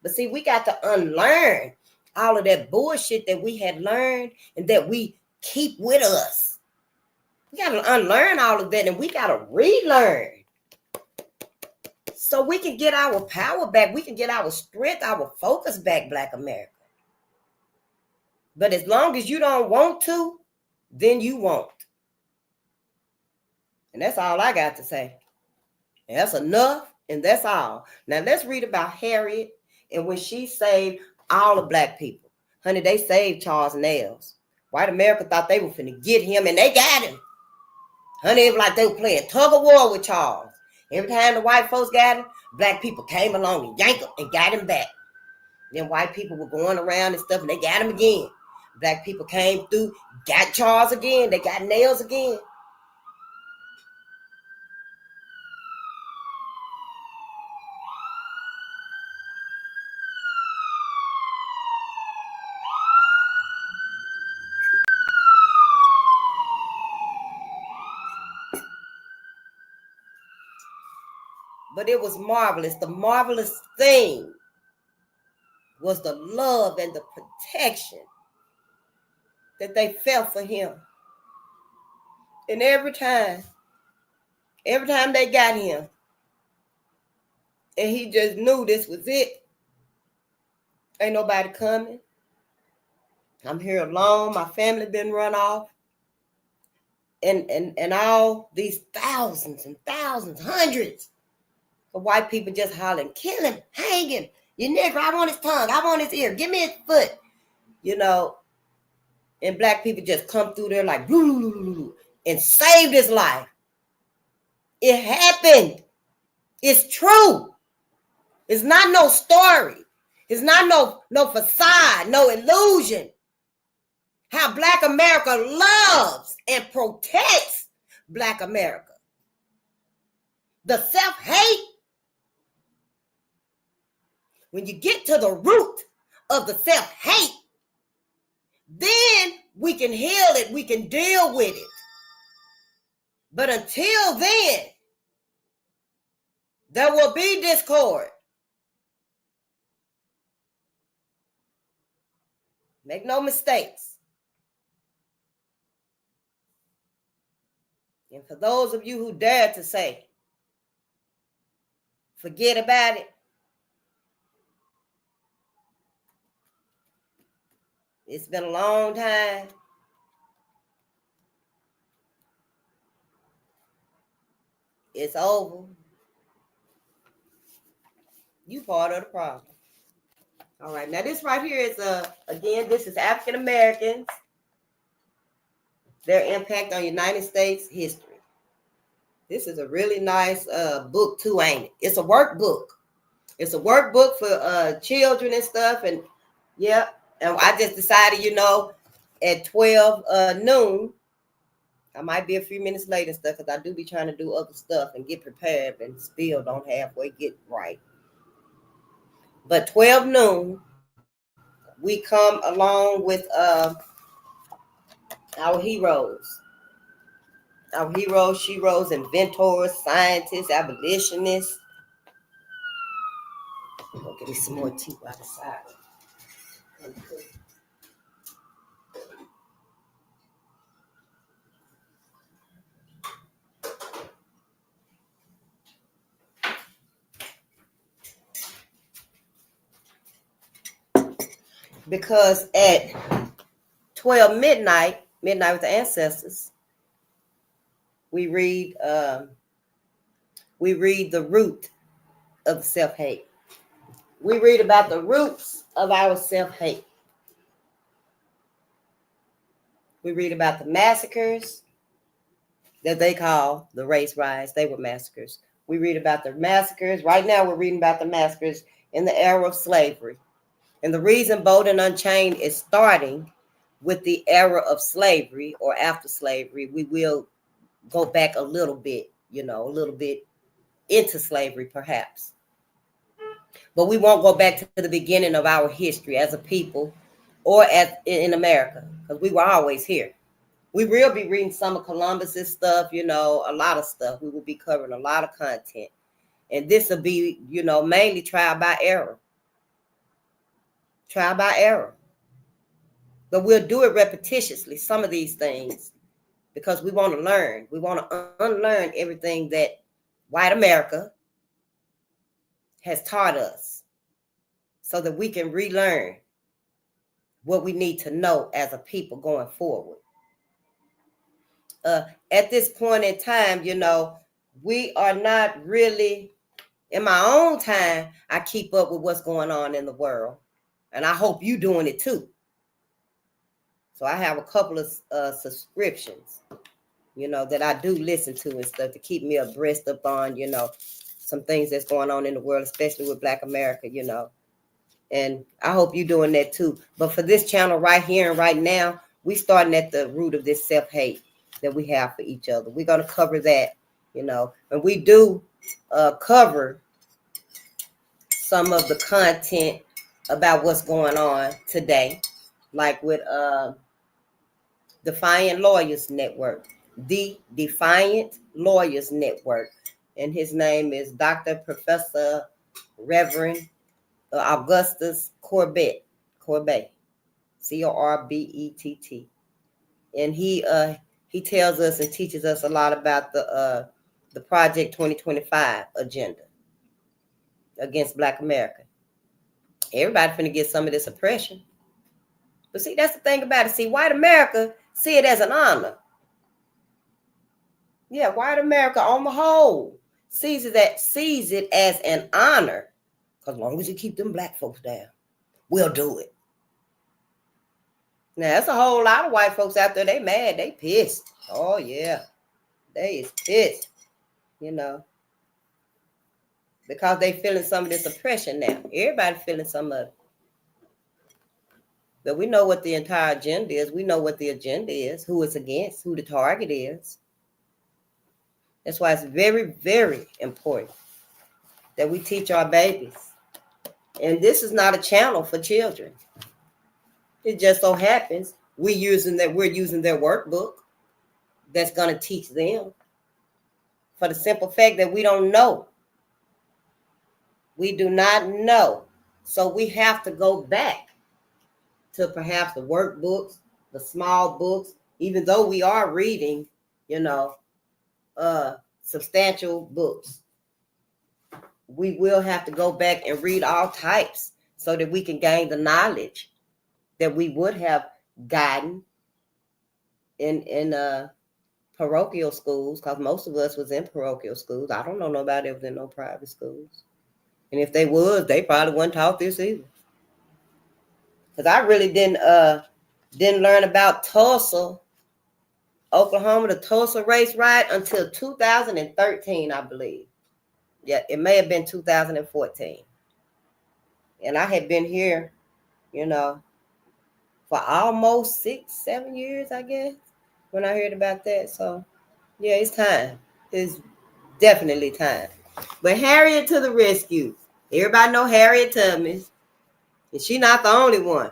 But see, we got to unlearn all of that bullshit that we had learned and that we keep with us. We got to unlearn all of that and we got to relearn. So we can get our power back. We can get our strength, our focus back, Black America. But as long as you don't want to, then you won't. And that's all I got to say. And that's enough, and that's all. Now let's read about Harriet and when she saved all the Black people. Honey, they saved Charles Nails. White America thought they were finna get him, and they got him. Honey, it was like they were playing tug of war with Charles. Every time the white folks got him, Black people came along and yanked him and got him back. Then white people were going around and stuff, and they got him again. Black people came through, got Charles again. They got Nails again. But it was marvelous. The marvelous thing was the love and the protection that they felt for him. And every time they got him, and he just knew this was it. Ain't nobody coming. I'm here alone. My family been run off. And all these thousands and thousands, hundreds of white people just hollering, kill him, hang him. You nigger, I want his tongue. I want his ear. Give me his foot. You know, and Black people just come through there like, and saved his life. It happened. It's true. It's not no story. It's not no facade, no illusion. How Black America loves and protects Black America. The self-hate. When you get to the root of the self-hate, then we can heal it. We can deal with it. But until then, there will be discord. Make no mistakes. And for those of you who dare to say, forget about it, it's been a long time. It's over. You part of the problem. All right, now this right here is, again, this is African Americans, their impact on United States history. This is a really nice book too, ain't it? It's a workbook. It's a workbook for children and stuff. And yeah, and I just decided, you know, at 12 noon, I might be a few minutes late and stuff because I do be trying to do other stuff and get prepared and still don't halfway get right. But 12 noon, we come along with our heroes. Our heroes, sheroes, inventors, scientists, abolitionists. I'm going to give me some more tea by the side. Because at 12 midnight with the ancestors, we read the root of self-hate. We read about the roots of our self-hate. We read about the massacres that they call the race riots. They were massacres. We read about the massacres. Right now we're reading about the massacres in the era of slavery. And the reason BoldenUnchained is starting with the era of slavery or after slavery, we will go back a little bit, you know, a little bit into slavery perhaps. But we won't go back to the beginning of our history as a people or in America, because we were always here. We will be reading some of Columbus's stuff, a lot of stuff. We will be covering a lot of content. And this will be, mainly trial by error. Trial by error. But we'll do it repetitiously, some of these things, because we want to learn. We want to unlearn everything that white America has taught us so that we can relearn what we need to know as a people going forward. At this point in time, we are not really, in my own time, I keep up with what's going on in the world. And I hope you doing it too. So I have a couple of subscriptions, that I do listen to and stuff to keep me abreast up on, some things that's going on in the world, especially with Black America, And I hope you're doing that too. But for this channel right here and right now, we starting at the root of this self-hate that we have for each other. We're going to cover that, and we do cover some of the content about what's going on today, like with Defiant Lawyers Network, the Defiant Lawyers Network. And his name is Dr. Professor Reverend Augustus Corbett, Corbett, And he tells us and teaches us a lot about the Project 2025 agenda against Black America. Everybody finna get some of this oppression. But see, that's the thing about it. See, white America see it as an honor. Yeah, white America on the whole sees it as an honor. Because as long as you keep them Black folks down, we'll do it. Now, that's a whole lot of white folks out there. They mad. They pissed. Oh, yeah. They is pissed, because they feeling some of this oppression now. Everybody feeling some of it. But we know what the entire agenda is. We know what the agenda is, who it's against, who the target is. That's why it's very, very important that we teach our babies. And this is not a channel for children. It just so happens we're using their workbook that's going to teach them, for the simple fact that we don't know. We do not know. So we have to go back to perhaps the workbooks, the small books, even though we are reading, substantial books. We will have to go back and read all types so that we can gain the knowledge that we would have gotten in parochial schools, because most of us was in parochial schools. I don't know nobody that was in no private schools. And if they was, they probably wouldn't taught this either. Because I really didn't learn about Tulsa, Oklahoma, the Tulsa race riot until 2013, I believe. Yeah, it may have been 2014. And I had been here, for almost 6-7 years, I guess, when I heard about that. So, yeah, it's time. It's definitely time. But Harriet to the rescue. Everybody know Harriet Tubman. And she's not the only one.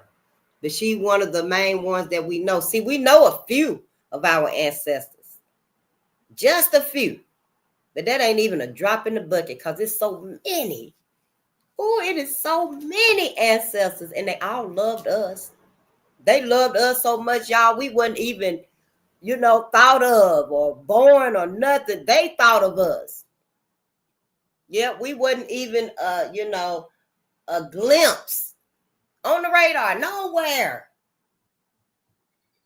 But she's one of the main ones that we know. See, we know a few of our ancestors. Just a few. But that ain't even a drop in the bucket, because it's so many. Oh, it is so many ancestors. And they all loved us. They loved us so much, y'all. We wasn't even, thought of or born or nothing. They thought of us. Yeah, we wasn't even, a glimpse on the radar, nowhere.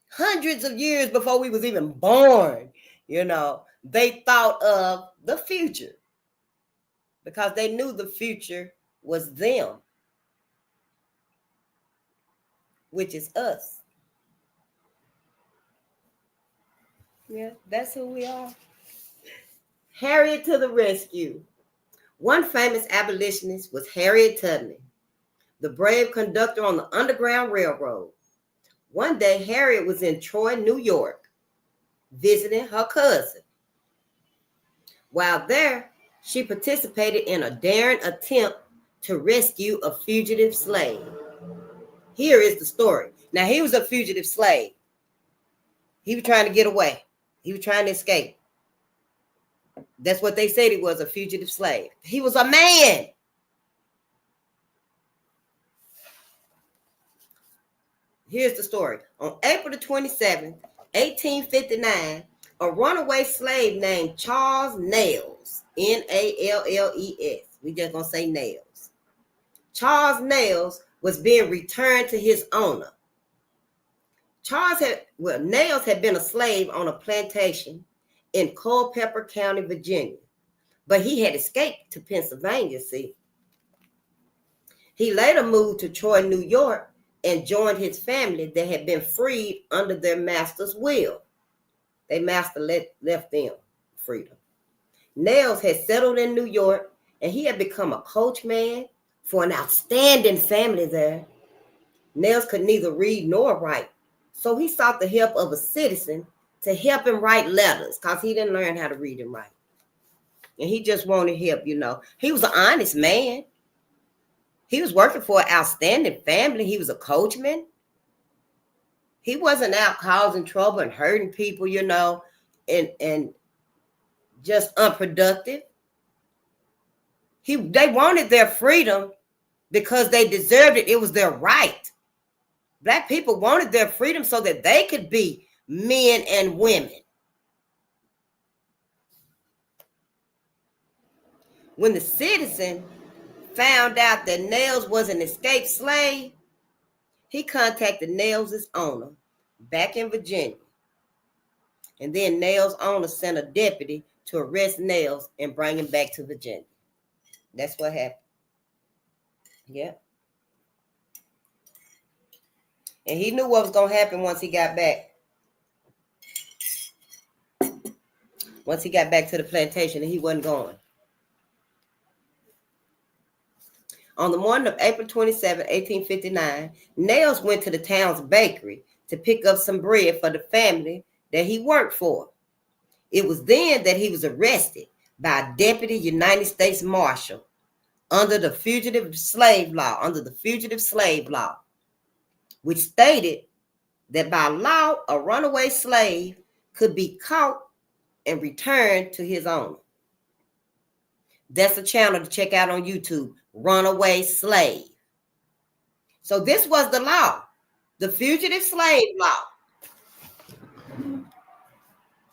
Hundreds of years before we was even born, they thought of the future, because they knew the future was them, which is us. Yeah, that's who we are. Harriet to the rescue. One famous abolitionist was Harriet Tubman, the brave conductor on the Underground Railroad. One day, Harriet was in Troy, New York, visiting her cousin. While there, she participated in a daring attempt to rescue a fugitive slave. Here is the story. Now, he was a fugitive slave. He was trying to get away. He was trying to escape. That's what they said he was, a fugitive slave. He was a man. Here's the story. On April the 27th, 1859, a runaway slave named Charles Nails, Nalles, we just gonna say Nails. Charles Nails was being returned to his owner. Nails had been a slave on a plantation in Culpeper County, Virginia, but he had escaped to Pennsylvania, see. He later moved to Troy, New York, and joined his family that had been freed under their master's will. Their master left them freedom. Nails had settled in New York, and he had become a coachman for an outstanding family there. Nails could neither read nor write, so he sought the help of a citizen to help him write letters because he didn't learn how to read and write. And he just wanted help, you know. He was an honest man. He was working for an outstanding family. He was a coachman. He wasn't out causing trouble and hurting people, you know, and just unproductive. They wanted their freedom because they deserved it. It was their right. Black people wanted their freedom so that they could be men and women. When the citizen found out that Nails was an escaped slave, he contacted Nails' owner back in Virginia. And then Nails' owner sent a deputy to arrest Nails and bring him back to Virginia. That's what happened. Yeah. And he knew what was going to happen once he got back. Once he got back to the plantation, and he wasn't going. On the morning of April 27, 1859, Nails went to the town's bakery to pick up some bread for the family that he worked for. It was then that he was arrested by a deputy United States Marshal under the fugitive slave law, which stated that by law, a runaway slave could be caught and returned to his owner. That's a channel to check out on YouTube, Runaway Slave. So this was the law, the fugitive slave law.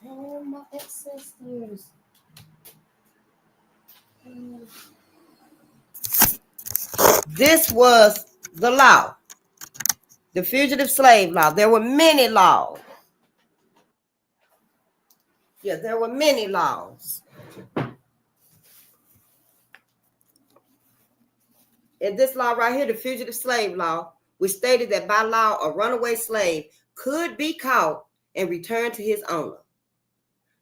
Oh, my ancestors. This was the law, the fugitive slave law. There were many laws. Yeah, there were many laws. And this law right here, the fugitive slave law, which stated that by law, a runaway slave could be caught and returned to his owner.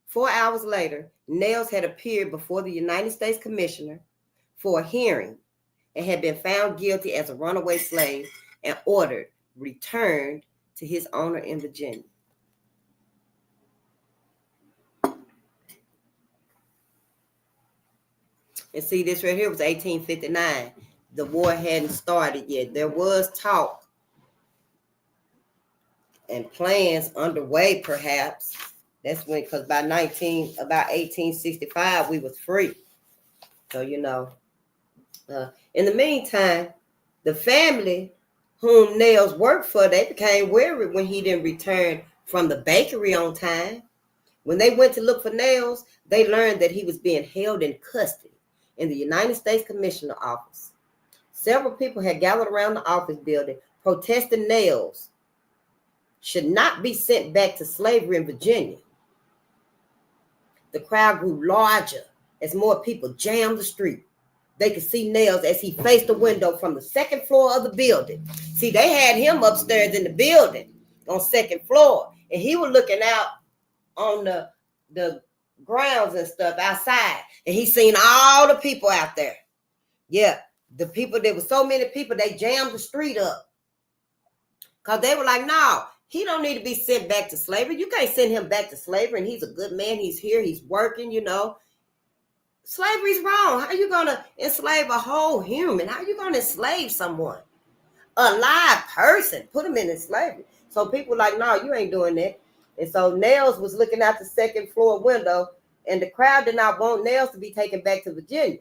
4 hours later, Nails had appeared before the United States Commissioner for a hearing and had been found guilty as a runaway slave and ordered returned to his owner in Virginia. And see, this right here was 1859. The war hadn't started yet. There was talk and plans underway, perhaps. That's when, because about 1865, we was free. So, you know, in the meantime, the family whom Nails worked for, they became worried when he didn't return from the bakery on time. When they went to look for Nails, they learned that he was being held in custody in the United States Commissioner office. Several people had gathered around the office building protesting Nails should not be sent back to slavery in Virginia. The crowd grew larger as more people jammed the street. They could see Nails as he faced the window from the second floor of the building. See, they had him upstairs in the building on second floor, and he was looking out on the grounds and stuff outside, and he seen all the people out there. Yeah, the people, there were so many people, they jammed the street up because they were like, no, he don't need to be sent back to slavery. You can't send him back to slavery, and he's a good man. He's here. He's working, you know. Slavery's wrong. How are you going to enslave a whole human? How are you going to enslave someone? A live person, put him in slavery. So people were like, no, you ain't doing that. And so Nails was looking out the second floor window, and the crowd did not want Nails to be taken back to Virginia.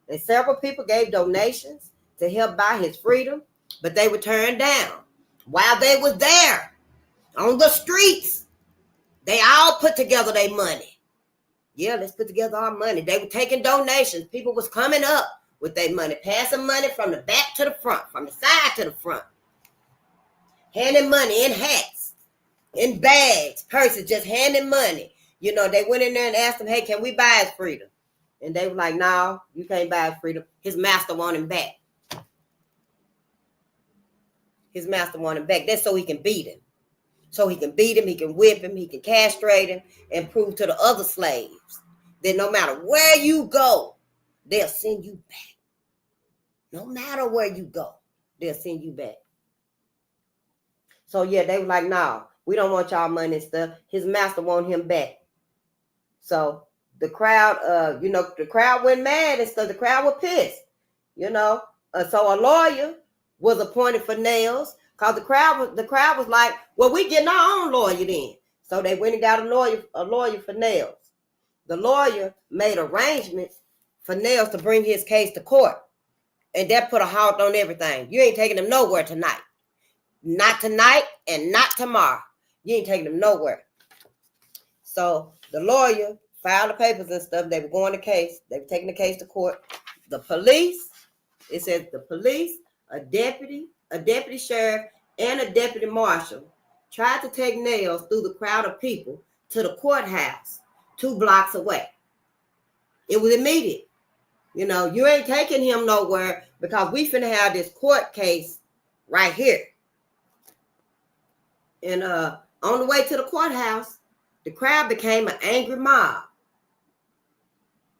And several people gave donations to help buy his freedom, but they were turned down. While they was there on the streets, they all put together their money. Yeah, let's put together our money. They were taking donations. People was coming up with their money, passing money from the back to the front, from the side to the front, handing money in hats, in bags, purses, just handing money. You know, they went in there and asked him, hey, can we buy his freedom? And they were like, no, you can't buy his freedom. His master want him back. His master want him back. That's so he can beat him. So he can beat him, he can whip him, he can castrate him, and prove to the other slaves that no matter where you go, they'll send you back. No matter where you go, they'll send you back. So yeah, they were like, no, we don't want y'all money and stuff. His master want him back. So the crowd, the crowd went mad and stuff. The crowd was pissed, So a lawyer was appointed for Nails, because the crowd was like, well, we getting our own lawyer then. So they went and got a lawyer for Nails. The lawyer made arrangements for Nails to bring his case to court. And that put a halt on everything. You ain't taking them nowhere tonight. Not tonight and not tomorrow. You ain't taking them nowhere. So the lawyer filed the papers and stuff. They were going to case. They were taking the case to court. The police, it says the police, a deputy sheriff, and a deputy marshal tried to take Nails through the crowd of people to the courthouse 2 blocks away. It was immediate. You ain't taking him nowhere because we finna have this court case right here. And on the way to the courthouse, the crowd became an angry mob.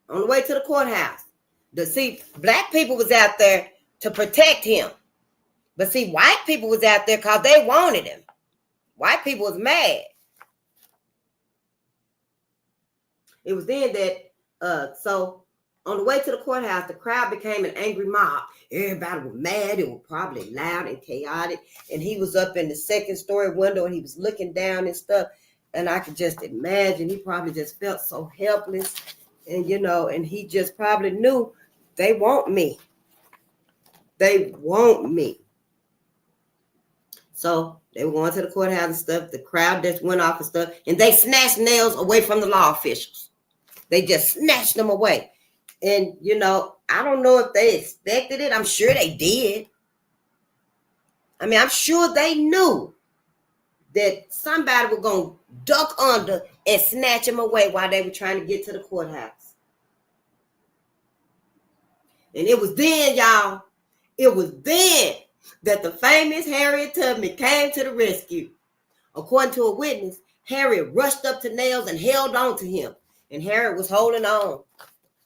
On the way to the courthouse. Black people was out there to protect him. But see, white people was out there because they wanted him. White people was mad. It was then that, so on the way to the courthouse, the crowd became an angry mob. Everybody was mad. It was probably loud and chaotic. And he was up in the second story window and he was looking down and stuff. And I could just imagine he probably just felt so helpless. And, and he just probably knew they want me. They want me. So they were going to the courthouse and stuff. The crowd just went off and stuff. And they snatched Nails away from the law officials. They just snatched them away. And, I don't know if they expected it. I'm sure they did. I'm sure they knew that somebody was going to duck under and snatch him away while they were trying to get to the courthouse. And it was then, y'all, that the famous Harriet Tubman came to the rescue. According to a witness, Harriet rushed up to Nails and held on to him. And Harriet was holding on.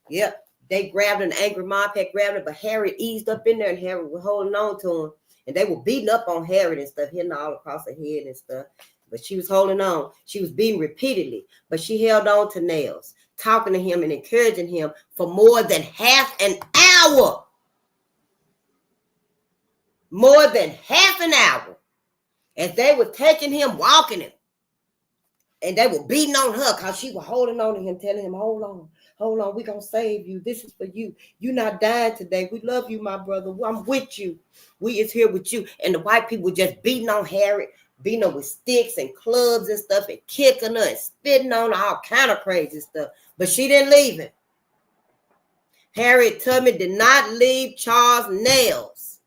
Yep. They grabbed an angry mob had grabbed it, but Harriet eased up in there and Harriet was holding on to him. And they were beating up on Harriet and stuff, hitting all across her head and stuff. But she was holding on. She was beaten repeatedly, but she held on to Nails, talking to him and encouraging him for more than half an hour. More than half an hour. As they were taking him, walking him. And they were beating on her because she was holding on to him, telling him, hold on, we're going to save you. This is for you. You're not dying today. We love you, my brother. I'm with you. We is here with you. And the white people were just beating on Harriet, beating her with sticks and clubs and stuff and kicking her and spitting on her, all kind of crazy stuff. But she didn't leave him. Harriet Tubman did not leave Charles Nails.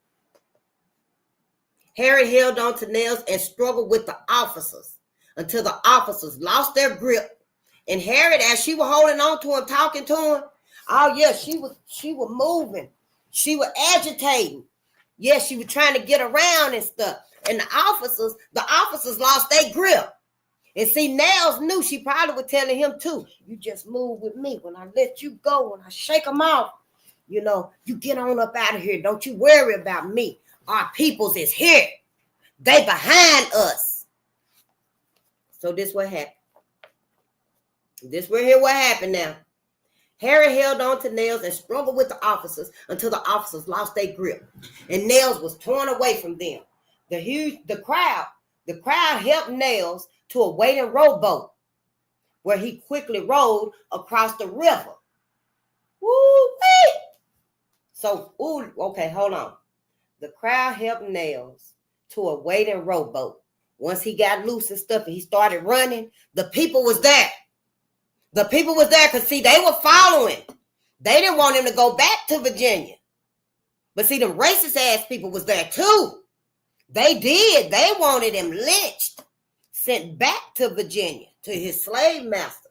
Harriet held on to Nails and struggled with the officers until the officers lost their grip. And Harriet, as she was holding on to him, talking to him, oh yeah, she was moving. She was agitating. Yeah, she was trying to get around and stuff. And the officers lost their grip. And see, Nails knew she probably was telling him too, you just move with me. When I let you go, when I shake them off, you get on up out of here. Don't you worry about me. Our peoples is here. They behind us. So this what happened. What happened now. Harriet held on to Nails and struggled with the officers until the officers lost their grip. And Nails was torn away from them. The crowd The crowd helped Nails to a waiting rowboat where he quickly rowed across the river. Woo-wee! So, okay, hold on. The crowd helped Nails to a waiting rowboat. Once he got loose and stuff and he started running, the people was there. The people was there because, see, they were following. They didn't want him to go back to Virginia. But see, them racist ass people was there too. They did. They wanted him lynched, sent back to Virginia, to his slave master.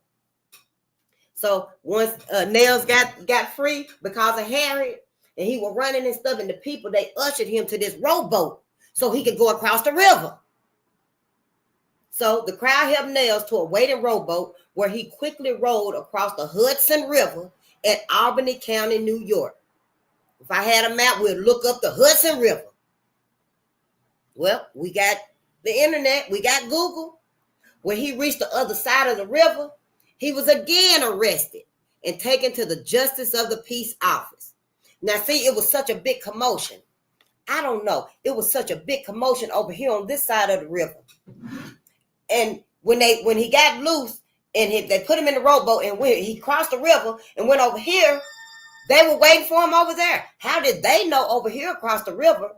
So once Nails got free because of Harriet, and he was running and stuff, and the people, they ushered him to this rowboat so he could go across the river. So the crowd helped Nails to a waiting rowboat where he quickly rowed across the Hudson River at Albany County, New York. If I had a map, we'd look up the Hudson River. Well, we got the internet, we got Google. When he reached the other side of the river, he was again arrested and taken to the Justice of the Peace office. Now, see, it was such a big commotion. I don't know. It was such a big commotion over here on this side of the river. And when he got loose and they put him in the rowboat and when he crossed the river and went over here, they were waiting for him over there. How did they know over here across the river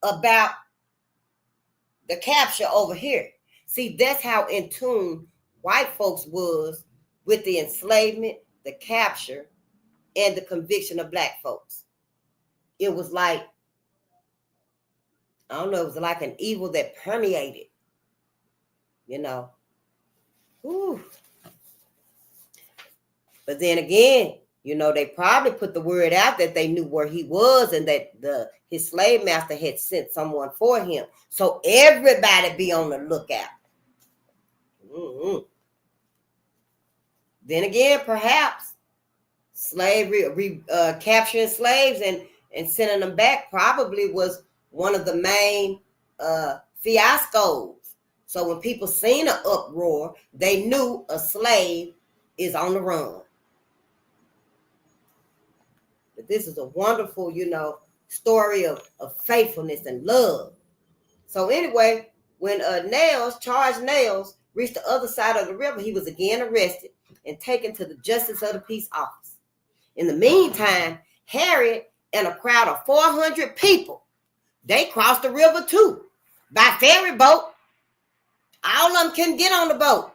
about the capture over here? See, that's how in tune white folks was with the enslavement, the capture, and the conviction of black folks. It was like, I don't know, it was like an evil that permeated, you know. Whew. But then again, you know, they probably put the word out that they knew where he was and that his slave master had sent someone for him. So everybody be on the lookout. Mm-hmm. Then again, perhaps slavery, capturing slaves and sending them back probably was one of the main fiascos. So when people seen an uproar, they knew a slave is on the run. But this is a wonderful, you know, story of faithfulness and love. So anyway, when Charles Nails, reached the other side of the river, he was again arrested and taken to the Justice of the Peace office. In the meantime, Harriet and a crowd of 400 people, they crossed the river too, by ferry boat. All of them couldn't get on the boat.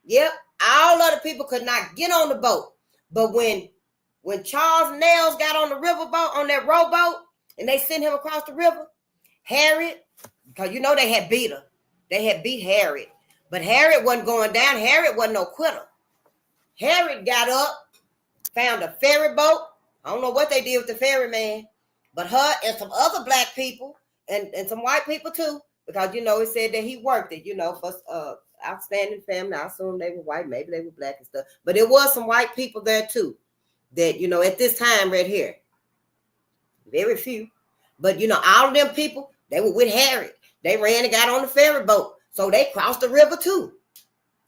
Yep, all of the people could not get on the boat. But when Charles Nails got on the riverboat, on that rowboat, and they sent him across the river, Harriet, because you know they had beat her. They had beat Harriet. But Harriet wasn't going down. Harriet wasn't no quitter. Harriet got up, found a ferry boat. I don't know what they did with the ferryman, but her and some other black people and some white people too, because, you know, it said that he worked it, you know, for outstanding family. I assume they were white. Maybe they were black and stuff. But it was some white people there too that, you know, at this time right here, very few. But, you know, all of them people, they were with Harriet. They ran and got on the ferry boat. So they crossed the river too.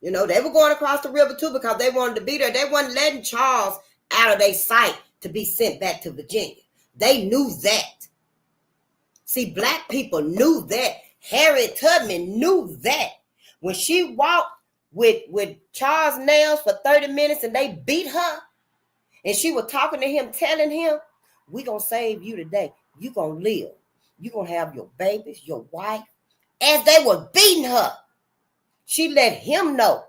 You know, they were going across the river too because they wanted to be there. They weren't letting Charles out of their sight to be sent back to Virginia. They knew that. See, black people knew that. Harriet Tubman knew that. When she walked with Charles Nails for 30 minutes and they beat her, and she was talking to him, telling him, "We gonna save you today. You gonna live. You gonna have your babies, your wife." As they were beating her, she let him know,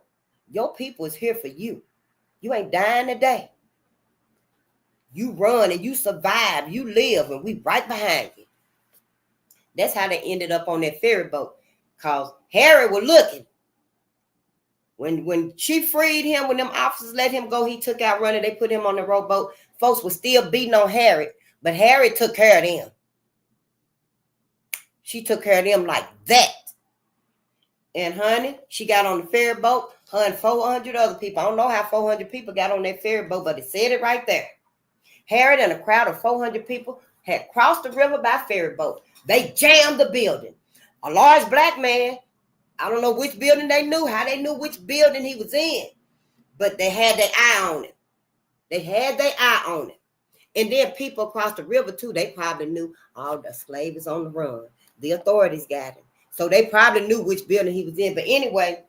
your people is here for you. You ain't dying today. You run and you survive. You live and we right behind you. That's how they ended up on that ferry boat. Because Harry was looking. When she freed him, when them officers let him go, he took out running. They put him on the rowboat. Folks were still beating on Harry. But Harry took care of them. She took care of them like that. And honey, she got on the ferry boat, her and 400 other people. I don't know how 400 people got on that ferry boat, but it said it right there. Harriet and a crowd of 400 people had crossed the river by ferry boat. They jammed the building. A large black man, I don't know which building they knew, how they knew which building he was in, but they had their eye on him. They had their eye on him. And then people across the river too, they probably knew, oh, the slave is on the run. The authorities got him. So they probably knew which building he was in. But anyway,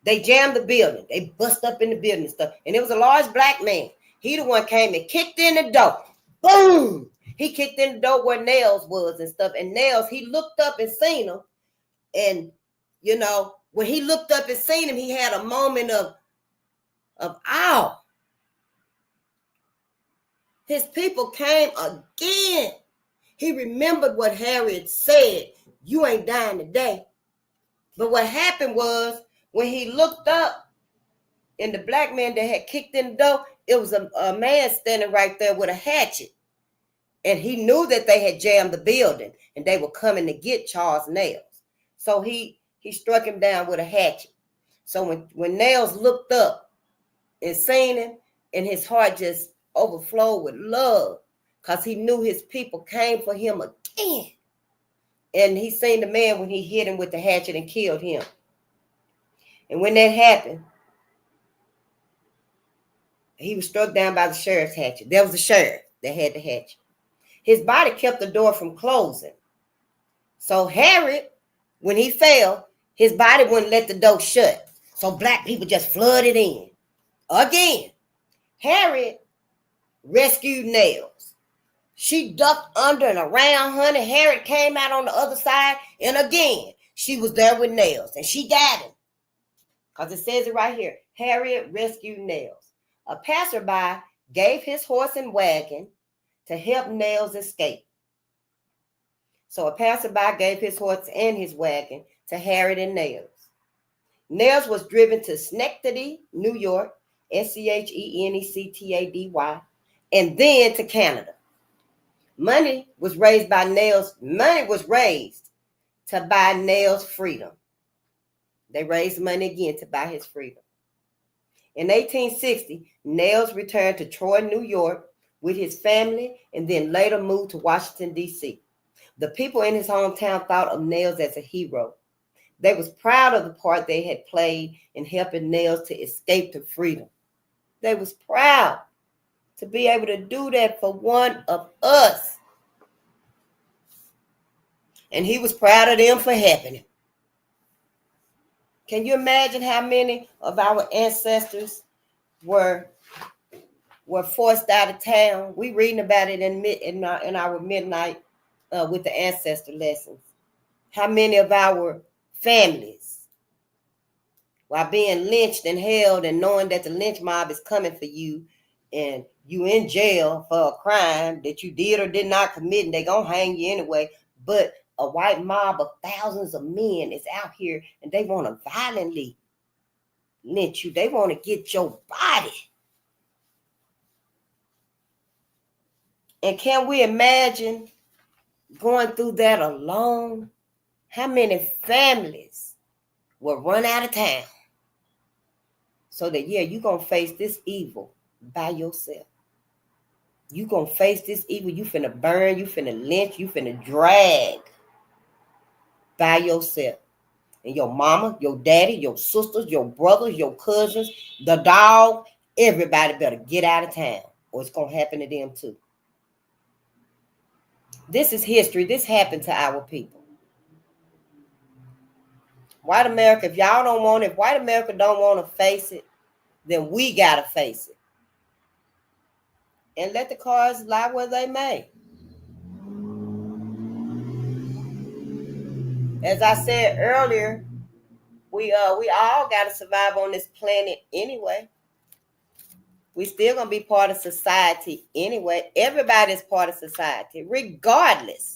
they jammed the building. They bust up in the building and stuff. And it was a large black man. He the one came and kicked in the door. Boom! He kicked in the door where Nails was and stuff. And Nails, he looked up and seen him. And, you know, when he looked up and seen him, he had a moment of awe. His people came again. He remembered what Harriet said. You ain't dying today. But what happened was when he looked up and the black man that had kicked in the door, it was a man standing right there with a hatchet. And he knew that they had jammed the building and they were coming to get Charles Nails. So he struck him down with a hatchet. So when Nails looked up and seen him, and his heart just overflowed with love because he knew his people came for him again. And he seen the man when he hit him with the hatchet and killed him. And when that happened, he was struck down by the sheriff's hatchet. There was a sheriff that had the hatchet. His body kept the door from closing. So Harriet, when he fell, his body wouldn't let the door shut. So black people just flooded in. Again, Harriet rescued Nails. She ducked under and around, honey. Harriet came out on the other side, and again, she was there with Nails, and she got him. Because it says it right here. Harriet rescued Nails. A passerby gave his horse and wagon to help Nails escape. So a passerby gave his horse and his wagon to Harriet and Nails. Nails was driven to Schenectady, New York, Schenectady, and then to Canada. Money was raised to buy Nails' freedom. They raised money again to buy his freedom. In 1860, Nails returned to Troy, New York with his family and then later moved to Washington, D.C. The people in his hometown thought of Nails as a hero. They was proud of the part they had played in helping Nails to escape to freedom. They was proud to be able to do that for one of us. And he was proud of them for helping him. Can you imagine how many of our ancestors were forced out of town? We reading about it in our midnight with the ancestor lessons. How many of our families, while being lynched and held and knowing that the lynch mob is coming for you and you in jail for a crime that you did or did not commit, and they're going to hang you anyway, but a white mob of thousands of men is out here and they want to violently lynch you. They want to get your body. And can we imagine going through that alone? How many families will run out of town so that, you're going to face this evil by yourself. You're going to face this evil. You finna burn, you finna lynch, you finna drag by yourself. And your mama, your daddy, your sisters, your brothers, your cousins, the dog, everybody better get out of town or it's going to happen to them too. This is history. This happened to our people. White America, if white America don't want to face it, then we got to face it. And let the cards lie where they may. As I said earlier, we all got to survive on this planet anyway. We still going to be part of society anyway. Everybody's part of society, regardless.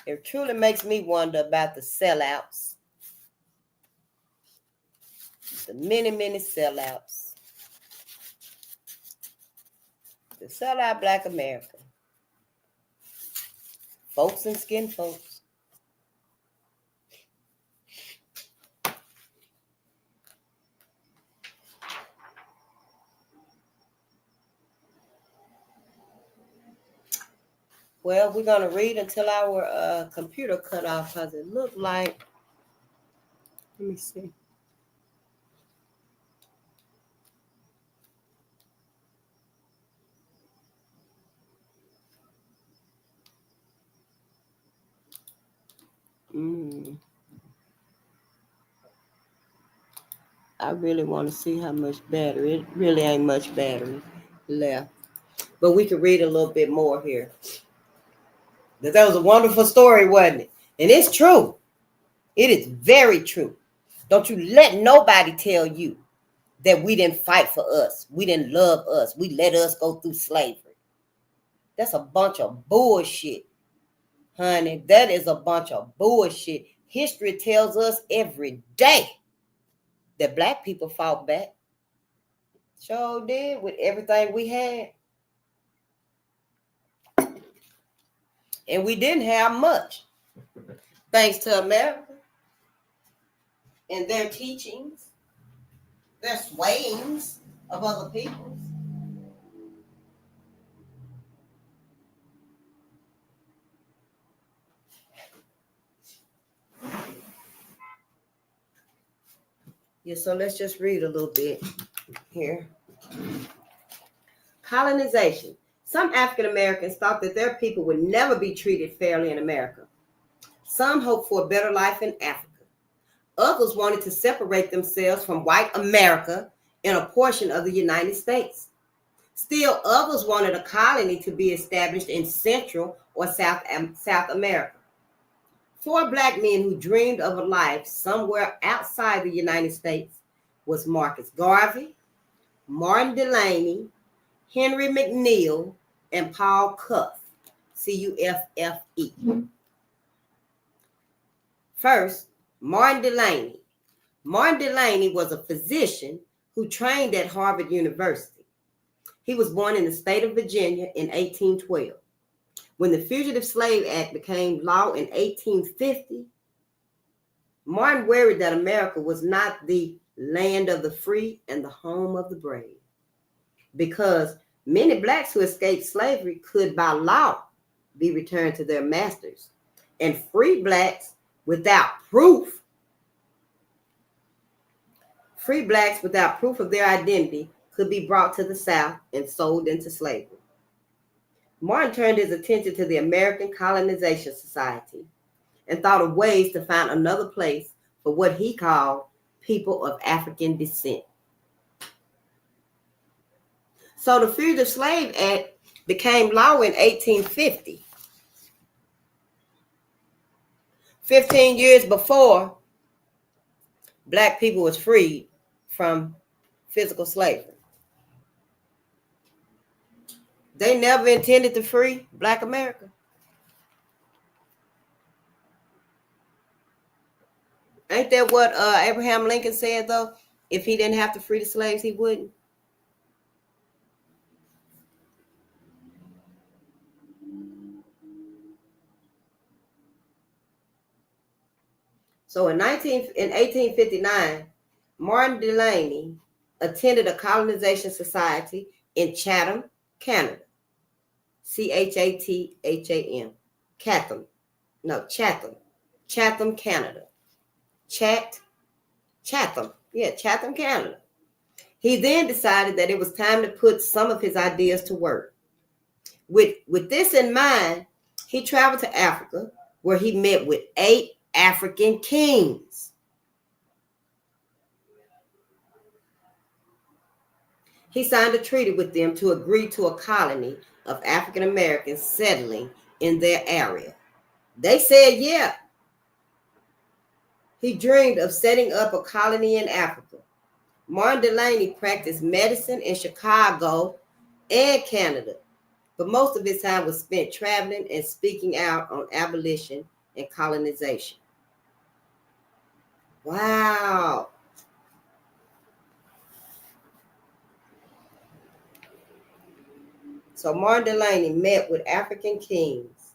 It truly makes me wonder about the sellouts. The many, many sellouts. The sellout Black America. Folks and skin folks. Well, we're going to read until our computer cut off because it looked like, let me see. I really want to see how much battery. It really ain't much battery left. But we could read a little bit more here. That was a wonderful story, wasn't it? And it's true. It is very true. Don't you let nobody tell you that we didn't fight for us. We didn't love us. We let us go through slavery. That's a bunch of bullshit, honey. That is a bunch of bullshit. History tells us every day that black people fought back. Sure did with everything we had. And we didn't have much. Thanks to America and their teachings, their swayings of other people. Yeah, so let's just read a little bit here. Colonization. Some African Americans thought that their people would never be treated fairly in America. Some hoped for a better life in Africa. Others wanted to separate themselves from white America in a portion of the United States. Still, others wanted a colony to be established in Central or South America. 4 black men who dreamed of a life somewhere outside the United States was Marcus Garvey, Martin Delany, Henry McNeil, and Paul Cuffe, C-U-F-F-E. First, Martin Delany. Martin Delany was a physician who trained at Harvard University. He was born in the state of Virginia in 1812. When the Fugitive Slave Act became law in 1850, Martin worried that America was not the land of the free and the home of the brave, because many blacks who escaped slavery could by law be returned to their masters, and free blacks without proof of their identity could be brought to the South and sold into slavery. Martin turned his attention to the American Colonization Society and thought of ways to find another place for what he called people of African descent. So the Fugitive Slave Act became law in 1850. 15 years before, black people was freed from physical slavery. They never intended to free Black America. Ain't that what Abraham Lincoln said, though? If he didn't have to free the slaves, he wouldn't. So in 1859, Martin Delany attended a colonization society in Chatham, Canada. Chatham. Chatham, Canada. Chatham, Canada. He then decided that it was time to put some of his ideas to work. With this in mind, he traveled to Africa, where he met with 8 African kings. He signed a treaty with them to agree to a colony of African Americans settling in their area. They said, yeah. He dreamed of setting up a colony in Africa. Martin Delany practiced medicine in Chicago and Canada, but most of his time was spent traveling and speaking out on abolition and colonization. Wow. So Martin Delany met with African kings,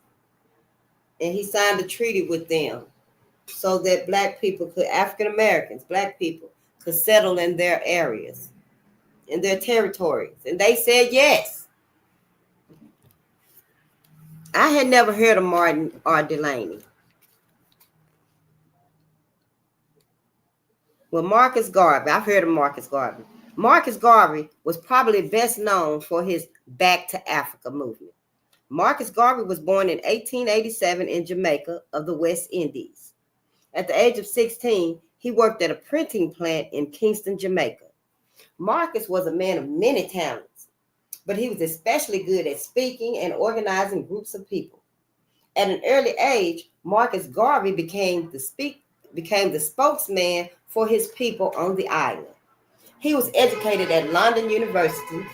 and he signed a treaty with them so that black people African Americans, black people, could settle in their areas, in their territories. And they said yes. I had never heard of Martin R. Delany. Well, Marcus Garvey, I've heard of Marcus Garvey. Marcus Garvey was probably best known for his Back to Africa movement. Marcus Garvey was born in 1887 in Jamaica of the West Indies. At the age of 16, He worked at a printing plant in Kingston, Jamaica. Marcus was a man of many talents, but he was especially good at speaking and organizing groups of people. At an early age, Marcus Garvey became the spokesman for his people on the island. He was educated at London University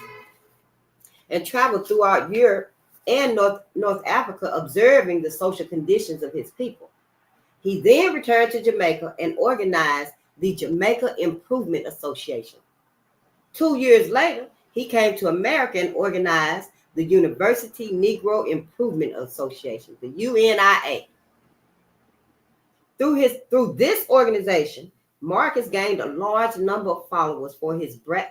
and traveled throughout Europe and North Africa observing the social conditions of his people. He then returned to Jamaica and organized the Jamaica Improvement Association. 2 years later, he came to America and organized the University Negro Improvement Association, the UNIA. Through this organization, Marcus gained a large number of followers for his Back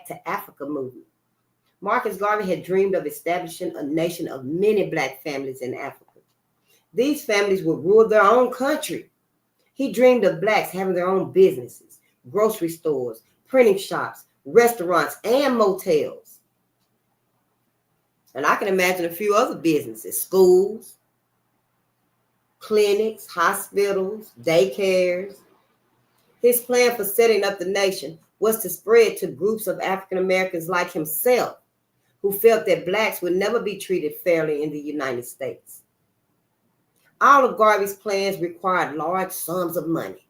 to Africa movement. Marcus Garvey had dreamed of establishing a nation of many Black families in Africa. These families would rule their own country. He dreamed of Blacks having their own businesses, grocery stores, printing shops, restaurants, and motels. And I can imagine a few other businesses, schools, clinics, hospitals, daycares. His plan for setting up the nation was to spread to groups of African Americans like himself who felt that Blacks would never be treated fairly in the United States. All of Garvey's plans required large sums of money.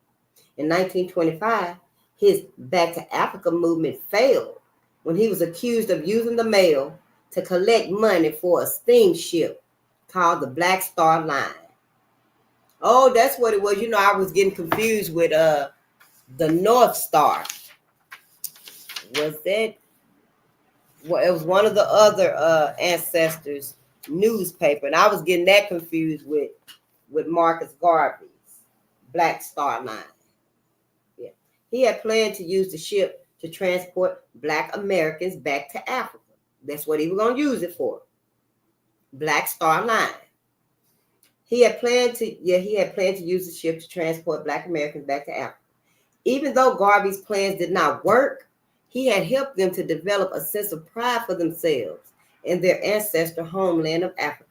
In 1925, his Back to Africa movement failed when he was accused of using the mail to collect money for a steamship called the Black Star Line. Oh, that's what it was. You know, I was getting confused with the North Star. Was that? Well, it was one of the other ancestors' newspaper, and I was getting that confused with Marcus Garvey's Black Star Line. Yeah, he had planned to use the ship to transport Black Americans back to Africa. That's what he was going to use it for. Black Star Line. He had planned to use the ship to transport Black Americans back to Africa. Even though Garvey's plans did not work, he had helped them to develop a sense of pride for themselves and their ancestral homeland of Africa.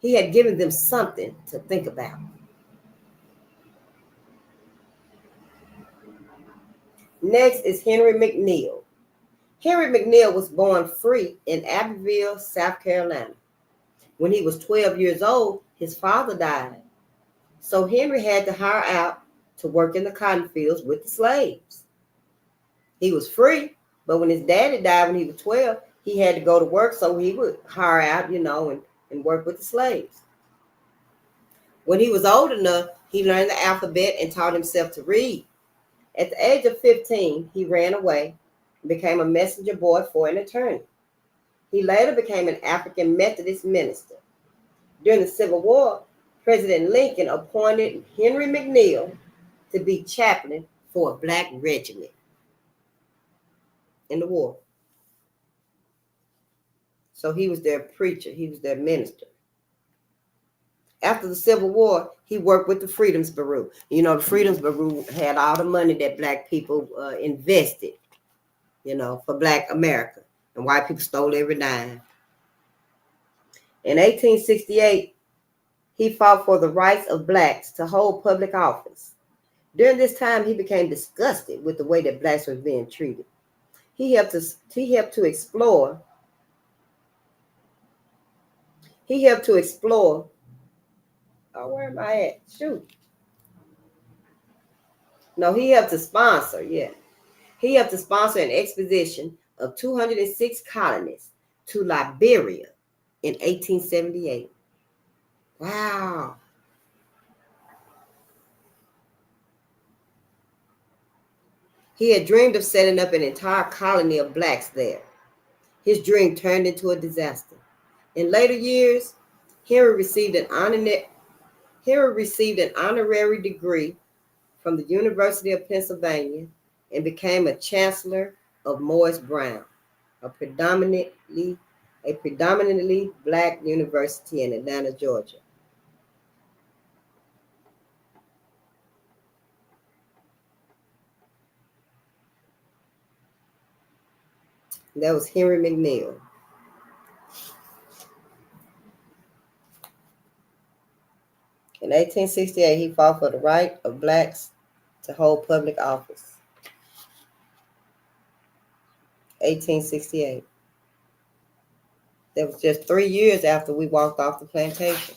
He had given them something to think about. Next is Henry McNeil. Henry McNeil was born free in Abbeville, South Carolina. When he was 12 years old, his father died. So Henry had to hire out to work in the cotton fields with the slaves. He was free, but when his daddy died when he was 12, he had to go to work, so he would hire out, and work with the slaves. When he was old enough, he learned the alphabet and taught himself to read. At the age of 15, he ran away and became a messenger boy for an attorney. He later became an African Methodist minister. During the Civil War, President Lincoln appointed Henry McNeil to be chaplain for a Black regiment in the war. So he was their preacher. He was their minister. After the Civil War, he worked with the Freedoms Bureau. The Freedoms Bureau had all the money that Black people invested, for Black America. And white people stole every dime. In 1868, he fought for the rights of Blacks to hold public office. During this time, he became disgusted with the way that Blacks were being treated. He helped to explore. Oh, where am I at? Shoot. No, he helped to sponsor. Yeah, he helped to sponsor an expedition of 206 colonists to Liberia in 1878. Wow. He had dreamed of setting up an entire colony of Blacks there. His dream turned into a disaster. In later years, Henry received an honorary degree from the University of Pennsylvania and became a chancellor of Morris Brown, a predominantly Black university in Atlanta, Georgia. That was Henry McNeil. In 1868, he fought for the right of blacks to hold public office. 1868. That was just 3 years after we walked off the plantation.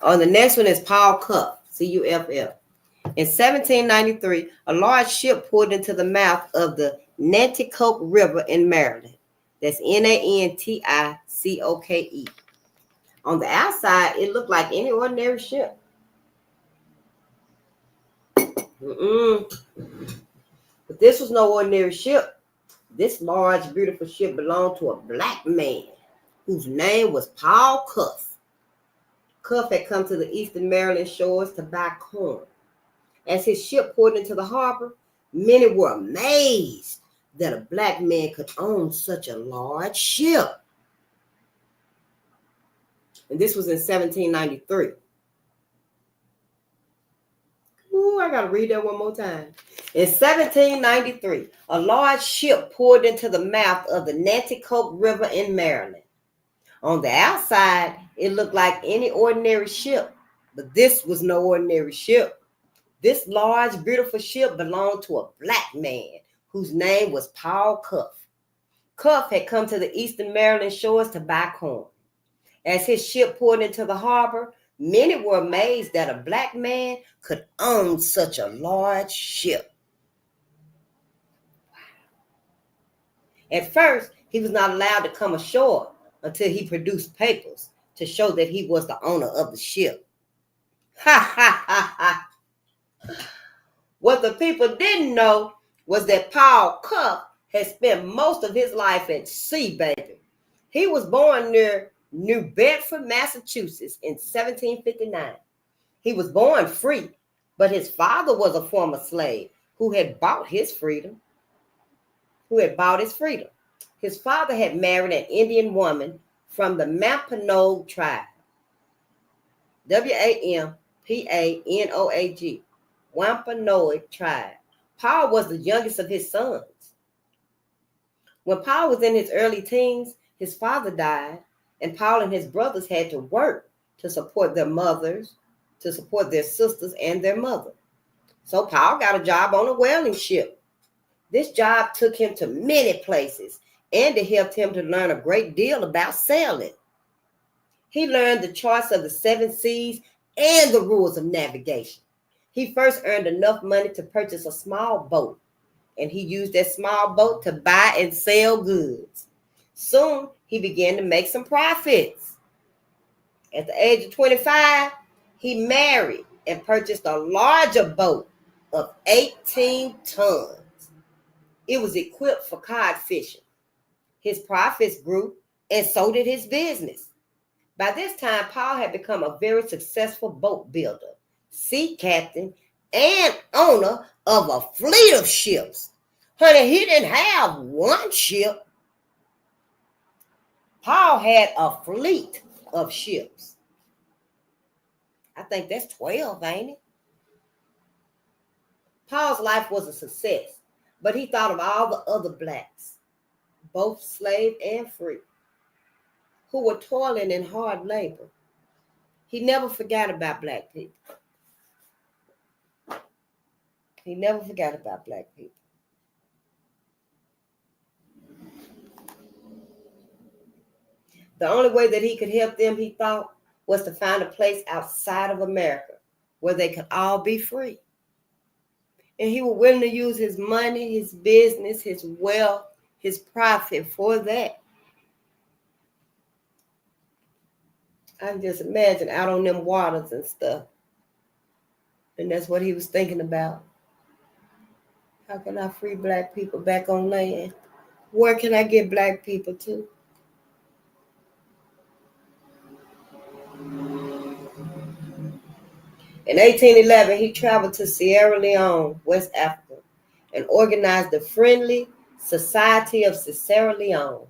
On the next one is Paul Cuff, C-U-F-F. In 1793, a large ship pulled into the mouth of the Nanticoke River in Maryland. That's Nanticoke. On the outside, it looked like any ordinary ship. But this was no ordinary ship. This large, beautiful ship belonged to a black man whose name was Paul Cuff. Cuff had come to the eastern Maryland shores to buy corn. As his ship poured into the harbor, many were amazed that a black man could own such a large ship. And this was in 1793. Ooh, I gotta read that one more time. In 1793, a large ship poured into the mouth of the Nanticoke River in Maryland. On the outside, it looked like any ordinary ship, but this was no ordinary ship. This large, beautiful ship belonged to a black man whose name was Paul Cuff. Cuff had come to the eastern Maryland shores to buy corn. As his ship poured into the harbor, many were amazed that a black man could own such a large ship. At first, he was not allowed to come ashore until he produced papers to show that he was the owner of the ship. Ha ha ha ha. What the people didn't know was that Paul Cuff had spent most of his life at sea, baby. He was born near New Bedford, Massachusetts in 1759. He was born free, but his father was a former slave who had bought his freedom. His father had married an Indian woman from the Wampanoag tribe. Wampanoag. Wampanoag tribe. Paul was the youngest of his sons. When Paul was in his early teens, his father died, and Paul and his brothers had to work to support their mothers, to support their sisters and their mother. So Paul got a job on a whaling ship. This job took him to many places, and it helped him to learn a great deal about sailing. He learned the charts of the 7 seas and the rules of navigation. He first earned enough money to purchase a small boat, and he used that small boat to buy and sell goods. Soon, he began to make some profits. At the age of 25, he married and purchased a larger boat of 18 tons. It was equipped for cod fishing. His profits grew, and so did his business. By this time, Paul had become a very successful boat builder, sea captain, and owner of a fleet of ships. Honey, he didn't have one ship. Paul had a fleet of ships. I think that's 12, ain't it? Paul's life was a success, but he thought of all the other blacks, both slave and free, who were toiling in hard labor. He never forgot about black people. He never forgot about black people. The only way that he could help them, he thought, was to find a place outside of America where they could all be free. And he was willing to use his money, his business, his wealth, his profit for that. I can just imagine out on them waters and stuff. And that's what he was thinking about. How can I free black people back on land? Where can I get black people to? In 1811, he traveled to Sierra Leone, West Africa, and organized the Friendly Society of Sierra Leone.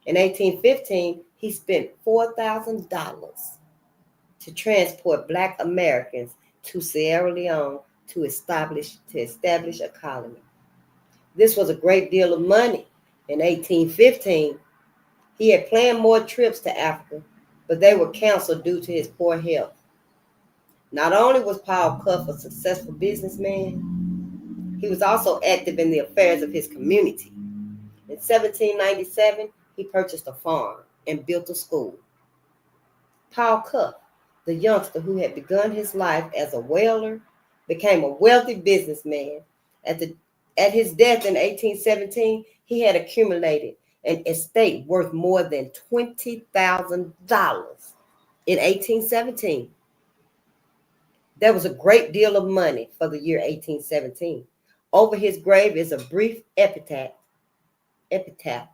In 1815, he spent $4,000 to transport Black Americans to Sierra Leone to establish a colony. This was a great deal of money. In 1815, he had planned more trips to Africa, but they were canceled due to his poor health. Not only was Paul Cuff a successful businessman, he was also active in the affairs of his community. In 1797, he purchased a farm and built a school. Paul Cuff, the youngster who had begun his life as a whaler, became a wealthy businessman. At his death in 1817, he had accumulated an estate worth more than $20,000 in 1817. There was a great deal of money for the year 1817. Over his grave is a brief epitaph that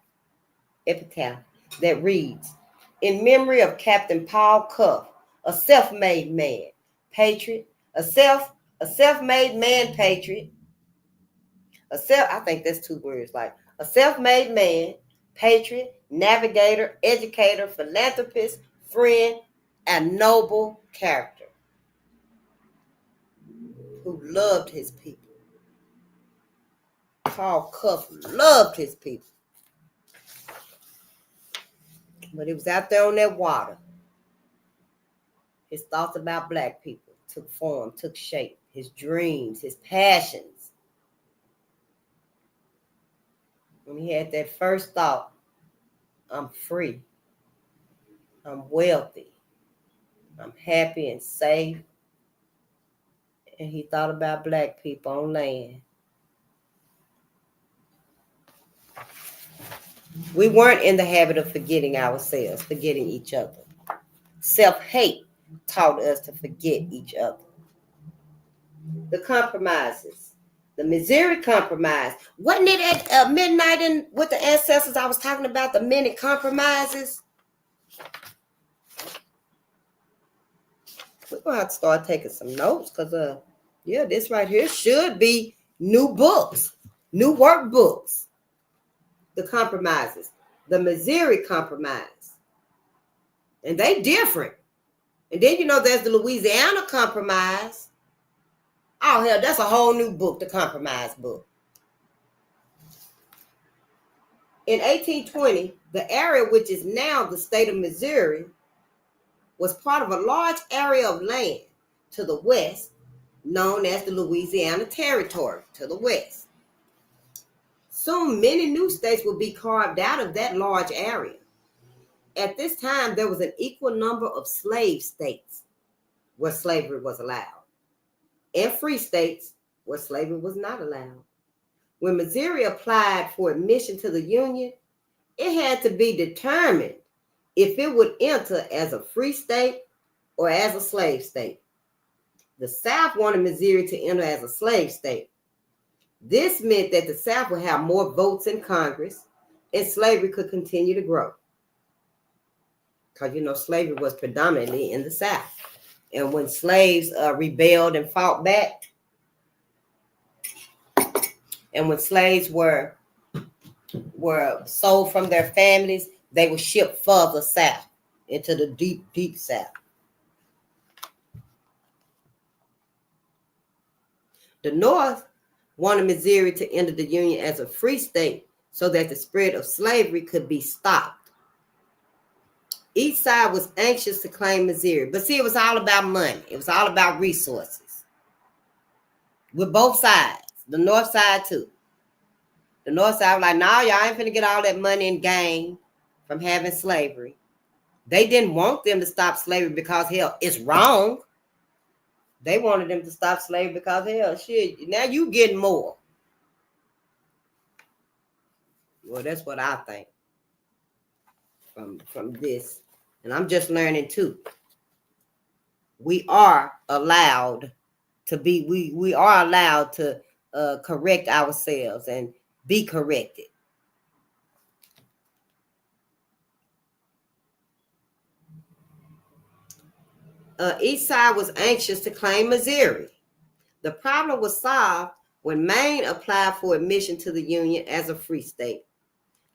reads, "In memory of Captain Paul Cuff, a self-made man, patriot, a self-made man, patriot, I think that's two words, like a self-made man, patriot, navigator, educator, philanthropist, friend, and noble character who loved his people." Paul Cuff loved his people. But he was out there on that water. His thoughts about black people took form, took shape. His dreams, his passions. When he had that first thought, I'm free, I'm wealthy, I'm happy and safe. And he thought about black people on land. We weren't in the habit of forgetting ourselves, forgetting each other. Self-hate taught us to forget each other. The compromises. The Missouri Compromise. Wasn't it at midnight with the ancestors I was talking about, the many compromises? We're going to have to start taking some notes because, this right here should be new books, new workbooks. The compromises. The Missouri Compromise. And they different. And then, there's the Louisiana Compromise. Oh, hell, that's a whole new book, the Compromise book. In 1820, the area which is now the state of Missouri was part of a large area of land to the west, known as the Louisiana Territory to the west. Soon, many new states would be carved out of that large area. At this time, there was an equal number of slave states where slavery was allowed, and free states where slavery was not allowed. When Missouri applied for admission to the Union, it had to be determined if it would enter as a free state or as a slave state. The South wanted Missouri to enter as a slave state. This meant that the South would have more votes in Congress and slavery could continue to grow. Because, slavery was predominantly in the South. And when slaves rebelled and fought back, and when slaves were sold from their families, they were shipped further south into the deep, deep South. The North wanted Missouri to enter the Union as a free state so that the spread of slavery could be stopped. Each side was anxious to claim Missouri. But see, it was all about money. It was all about resources. With both sides. The North side too. The North side was like, no, y'all ain't finna get all that money and gain from having slavery. They didn't want them to stop slavery because, hell, it's wrong. They wanted them to stop slavery because, hell, shit, now you getting more. Well, that's what I think from this. And I'm just learning too. We are allowed to be, we are allowed to correct ourselves and be corrected. Each side was anxious to claim Missouri. The problem was solved when Maine applied for admission to the Union as a free state.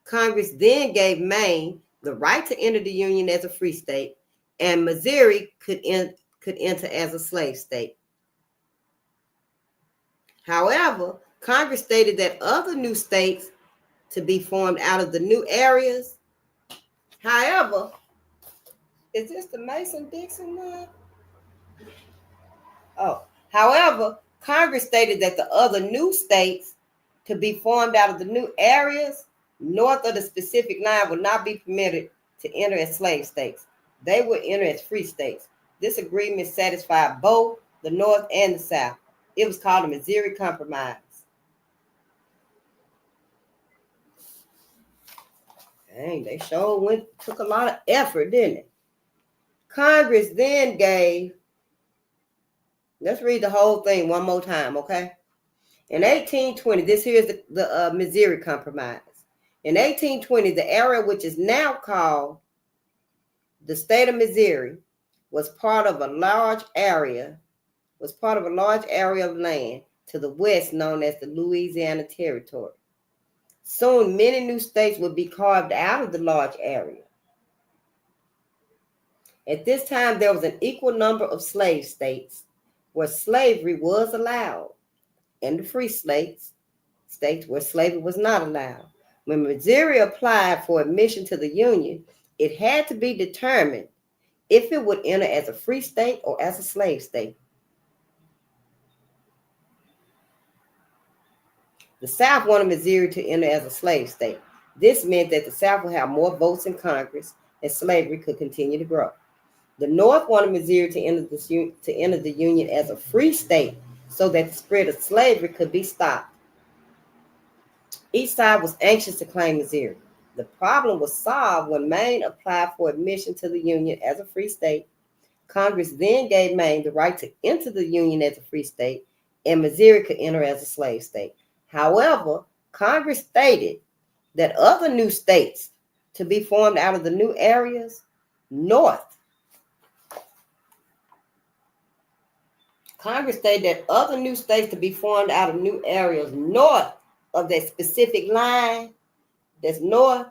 Congress then gave Maine the right to enter the Union as a free state, and Missouri could enter as a slave state. However, Congress stated that other new states to be formed out of the new areas. However, Is this the Mason-Dixon one? Oh, however, Congress stated that the other new states to be formed out of the new areas north of the specific line would not be permitted to enter as slave states. They would enter as free states. This agreement satisfied both the North and the South. It was called the Missouri Compromise. Dang, they sure took a lot of effort, didn't it? Congress then gave, let's read the whole thing one more time, okay? In 1820, this here is the Missouri Compromise. In 1820, the area which is now called the state of Missouri was part of a large area of land to the west known as the Louisiana Territory. Soon, many new states would be carved out of the large area. At this time, there was an equal number of slave states where slavery was allowed, and the free states where slavery was not allowed. When Missouri applied for admission to the Union, it had to be determined if it would enter as a free state or as a slave state. The South wanted Missouri to enter as a slave state. This meant that the South would have more votes in Congress and slavery could continue to grow. The North wanted Missouri to enter the Union as a free state so that the spread of slavery could be stopped. Each side was anxious to claim Missouri. The problem was solved when Maine applied for admission to the Union as a free state. Congress then gave Maine the right to enter the Union as a free state, and Missouri could enter as a slave state. However, Congress stated that other new states to be formed out of the new areas north. Congress stated that other new states to be formed out of new areas north of that specific line that's north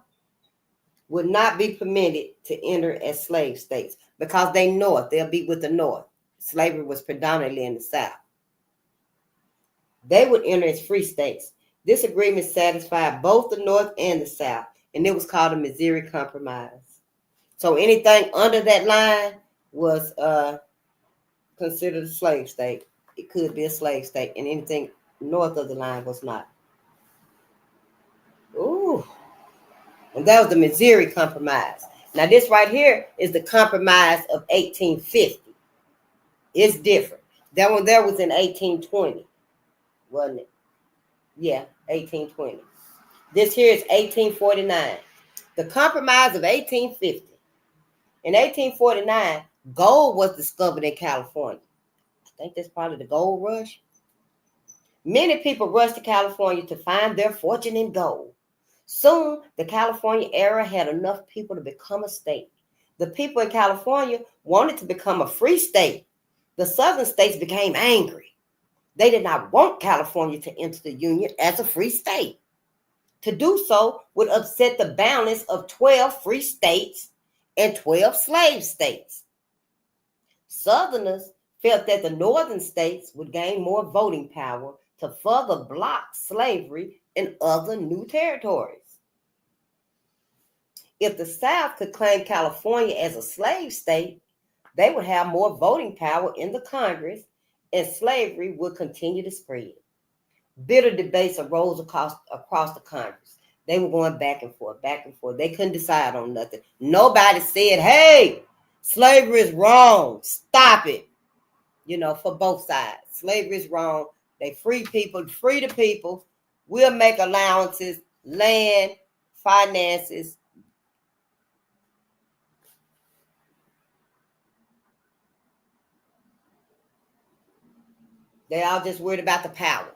would not be permitted to enter as slave states because they north, they'll be with the North. Slavery was predominantly in the South. They would enter as free states. This agreement satisfied both the North and the South, and it was called the Missouri Compromise. So anything under that line was considered a slave state. It could be a slave state, and anything north of the line was not. Ooh. And that was the Missouri Compromise. Now this right here is the Compromise of 1850. It's different. That one there was in 1820, wasn't it? Yeah, 1820. This here is 1849. The Compromise of 1850. In 1849, gold was discovered in California. I think that's part of the gold rush. Many people rushed to California to find their fortune in gold. Soon, the California era had enough people to become a state. The people in California wanted to become a free state. The southern states became angry. They did not want California to enter the Union as a free state. To do so would upset the balance of 12 free states and 12 slave states. Southerners felt that the northern states would gain more voting power to further block slavery in other new territories. If the South could claim California as a slave state, they would have more voting power in the Congress and slavery would continue to spread. Bitter debates arose across the Congress. They were going back and forth, back and forth. They couldn't decide on nothing. Nobody said, hey, slavery is wrong. Stop it. For both sides. Slavery is wrong. They free people, free the people. We'll make allowances, land, finances. They all just worried about the power.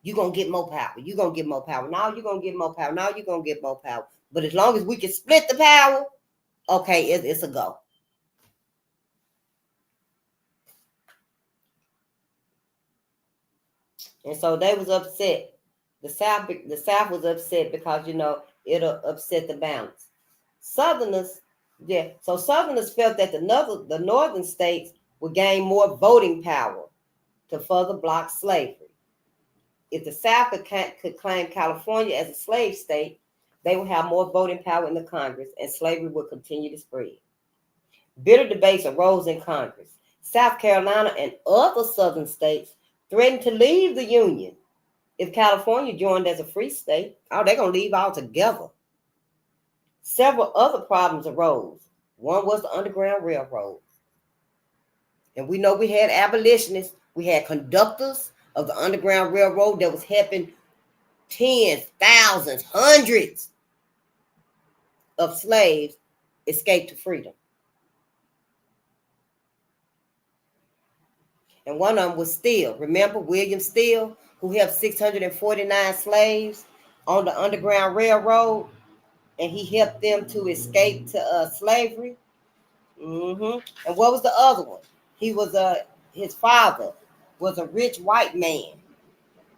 You're going to get more power. You're going to get more power. Now you're going to get more power. Now you're going to get more power. But as long as we can split the power, okay, it's a go. And so they was upset. The South was upset because, it'll upset the balance. Southerners felt that the northern states would gain more voting power to further block slavery. If the South could claim California as a slave state, they would have more voting power in the Congress and slavery would continue to spread. Bitter debates arose in Congress. South Carolina and other southern states threatened to leave the Union if California joined as a free state. Oh, they're going to leave altogether. Several other problems arose. One was the Underground Railroad. And we know we had abolitionists. We had conductors of the Underground Railroad that was helping tens, thousands, hundreds of slaves escape to freedom. And one of them was Steele. Remember William Steele, who helped 649 slaves on the Underground Railroad, and he helped them to escape to slavery. And what was the other one? He was his father was a rich white man,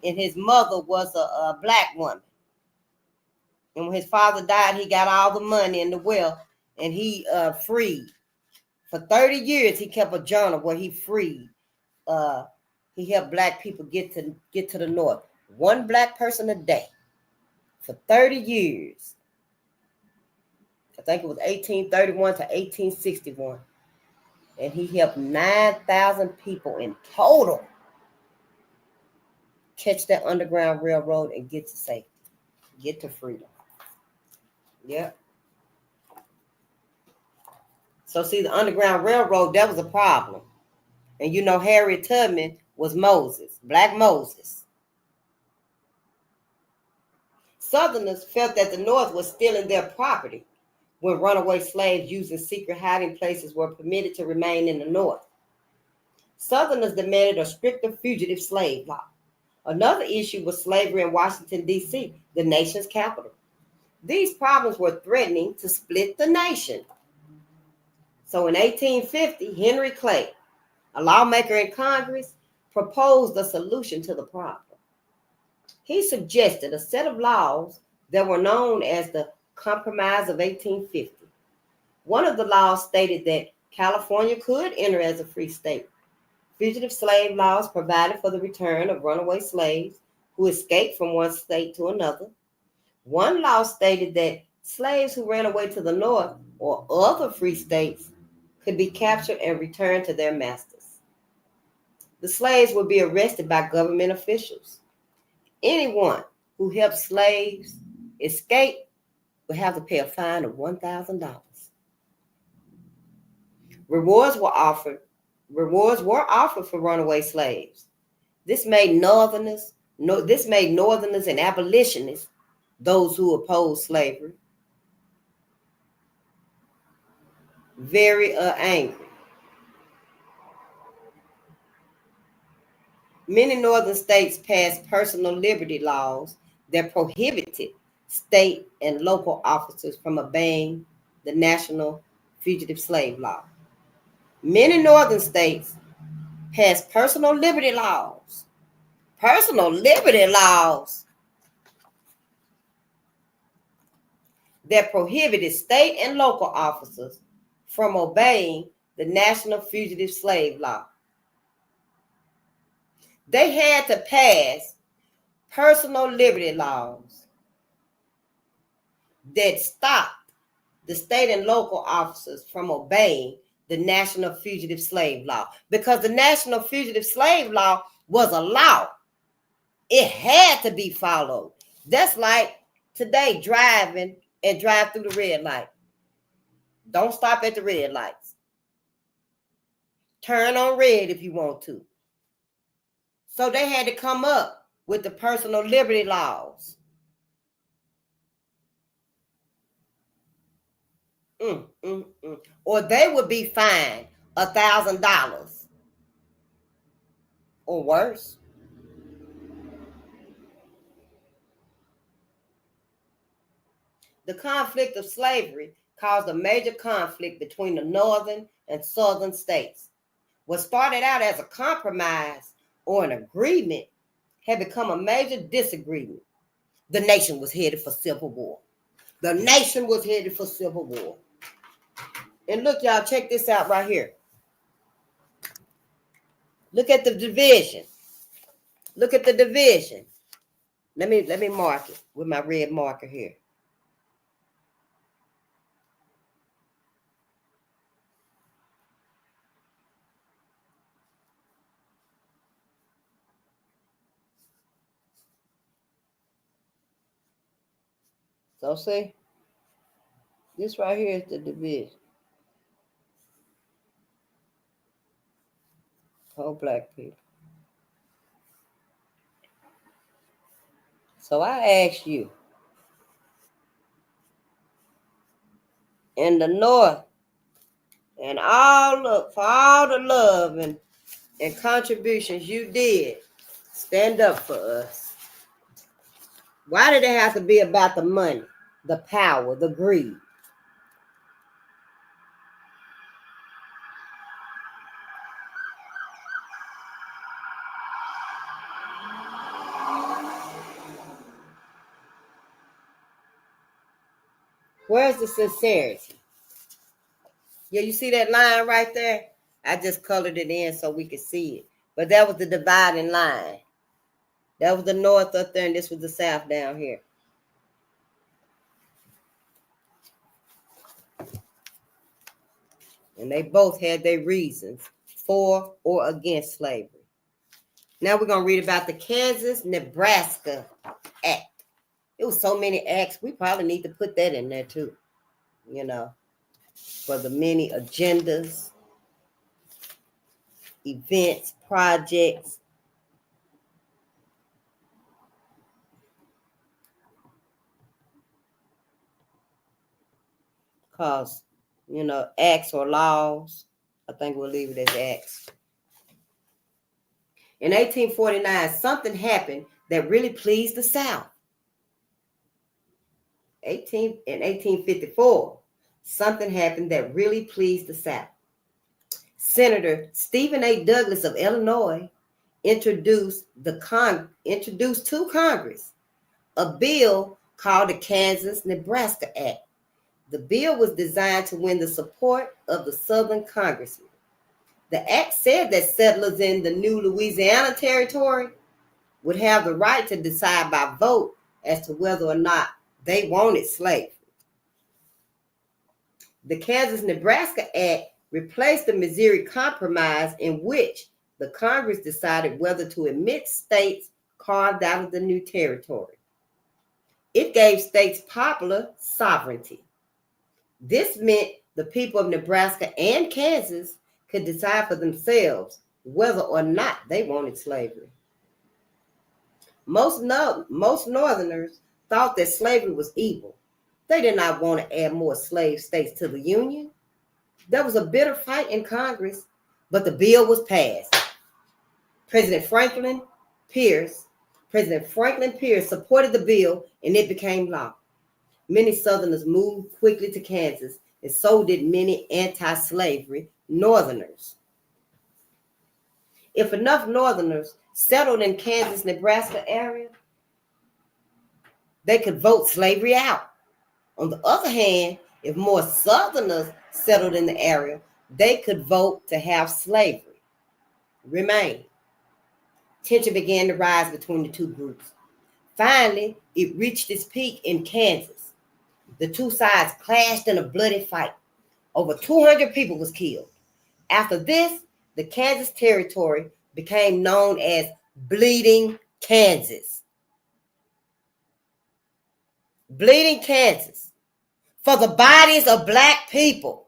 and his mother was a black woman. And when his father died, he got all the money and the wealth, and he freed. For 30 years, he kept a journal where he freed. He helped black people get to the North. One black person a day for 30 years. I think it was 1831 to 1861. And he helped 9,000 people in total catch that Underground Railroad and get to safety, get to freedom. Yep. So see, the Underground Railroad, that was a problem. And you know, Harriet Tubman was Moses, Black Moses. Southerners felt that the North was stealing their property when runaway slaves using secret hiding places were permitted to remain in the North. Southerners demanded a stricter fugitive slave law. Another issue was slavery in Washington, D.C., the nation's capital. These problems were threatening to split the nation. So in 1850, Henry Clay, a lawmaker in Congress, proposed a solution to the problem. He suggested a set of laws that were known as the Compromise of 1850. One of the laws stated that California could enter as a free state. Fugitive slave laws provided for the return of runaway slaves who escaped from one state to another. One law stated that slaves who ran away to the North or other free states could be captured and returned to their masters. The slaves would be arrested by government officials. Anyone who helped slaves escape would have to pay a fine of $1,000. Rewards were offered for runaway slaves. This made Northerners and abolitionists, those who opposed slavery, very angry. Many northern states passed personal liberty laws that prohibited state and local officers from obeying the National Fugitive Slave Law. Many northern states passed personal liberty laws that prohibited state and local officers from obeying the National Fugitive Slave Law. They had to pass personal liberty laws that stopped the state and local officers from obeying the National Fugitive Slave Law, because the National Fugitive Slave Law was a law. It had to be followed. That's like today driving and drive through the red light. Don't stop at the red lights. Turn on red if you want to. So they had to come up with the personal liberty laws. Or they would be fined $1,000 or worse. The conflict of slavery caused a major conflict between the northern and southern states. What started out as a compromise or an agreement had become a major disagreement. The nation was headed for civil war. And look, y'all, check this out right here. Look at the division. Let me mark it with my red marker here. So see, this right here is the division. Whole black people. So I ask you, in the North, and for all the love and contributions you did, stand up for us. Why did it have to be about the money, the power, the greed? Where's the sincerity? Yeah, you see that line right there? I just colored it in so we could see it. But that was the dividing line. That was the North up there, and this was the South down here. And they both had their reasons for or against slavery. Now we're going to read about the Kansas-Nebraska Act. It was so many acts, we probably need to put that in there too, for the many agendas, events, projects. Because, acts or laws, I think we'll leave it as acts. In 1849, something happened that really pleased the South. In 1854, something happened that really pleased the South. Senator Stephen A. Douglas of Illinois introduced to Congress a bill called the Kansas-Nebraska Act. The bill was designed to win the support of the Southern congressmen. The act said that settlers in the new Louisiana territory would have the right to decide by vote as to whether or not they wanted slavery. The Kansas-Nebraska Act replaced the Missouri Compromise, in which the Congress decided whether to admit states carved out of the new territory. It gave states popular sovereignty. This meant the people of Nebraska and Kansas could decide for themselves whether or not they wanted slavery. Most Northerners thought that slavery was evil. They did not want to add more slave states to the Union. There was a bitter fight in Congress, but the bill was passed. President Franklin Pierce supported the bill, and it became law. Many Southerners moved quickly to Kansas, and so did many anti-slavery Northerners. If enough Northerners settled in Kansas-Nebraska area, they could vote slavery out. On the other hand, if more Southerners settled in the area, they could vote to have slavery remain. Tension began to rise between the two groups. Finally, it reached its peak in Kansas. The two sides clashed in a bloody fight. Over 200 people was killed. After this, the Kansas territory became known as Bleeding Kansas. Bleeding Kansas. For the bodies of black people.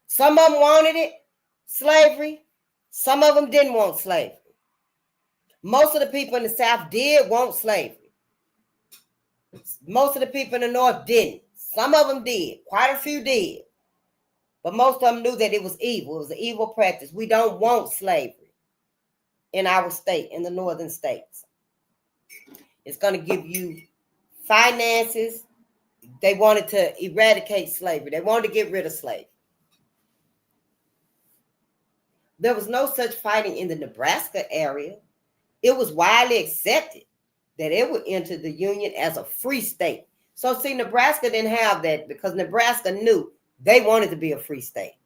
Some of them wanted it, slavery. Some of them didn't want slavery. Most of the people in the South did want slavery. Most of the people in the North didn't. Some of them did. Quite a few did. But most of them knew that it was evil. It was an evil practice. We don't want slavery in our state, in the northern states. It's going to give you finances. They wanted to eradicate slavery. They wanted to get rid of slavery. There was no such fighting in the Nebraska area. It was widely accepted that it would enter the Union as a free state. So see, Nebraska didn't have that because Nebraska knew they wanted to be a free state.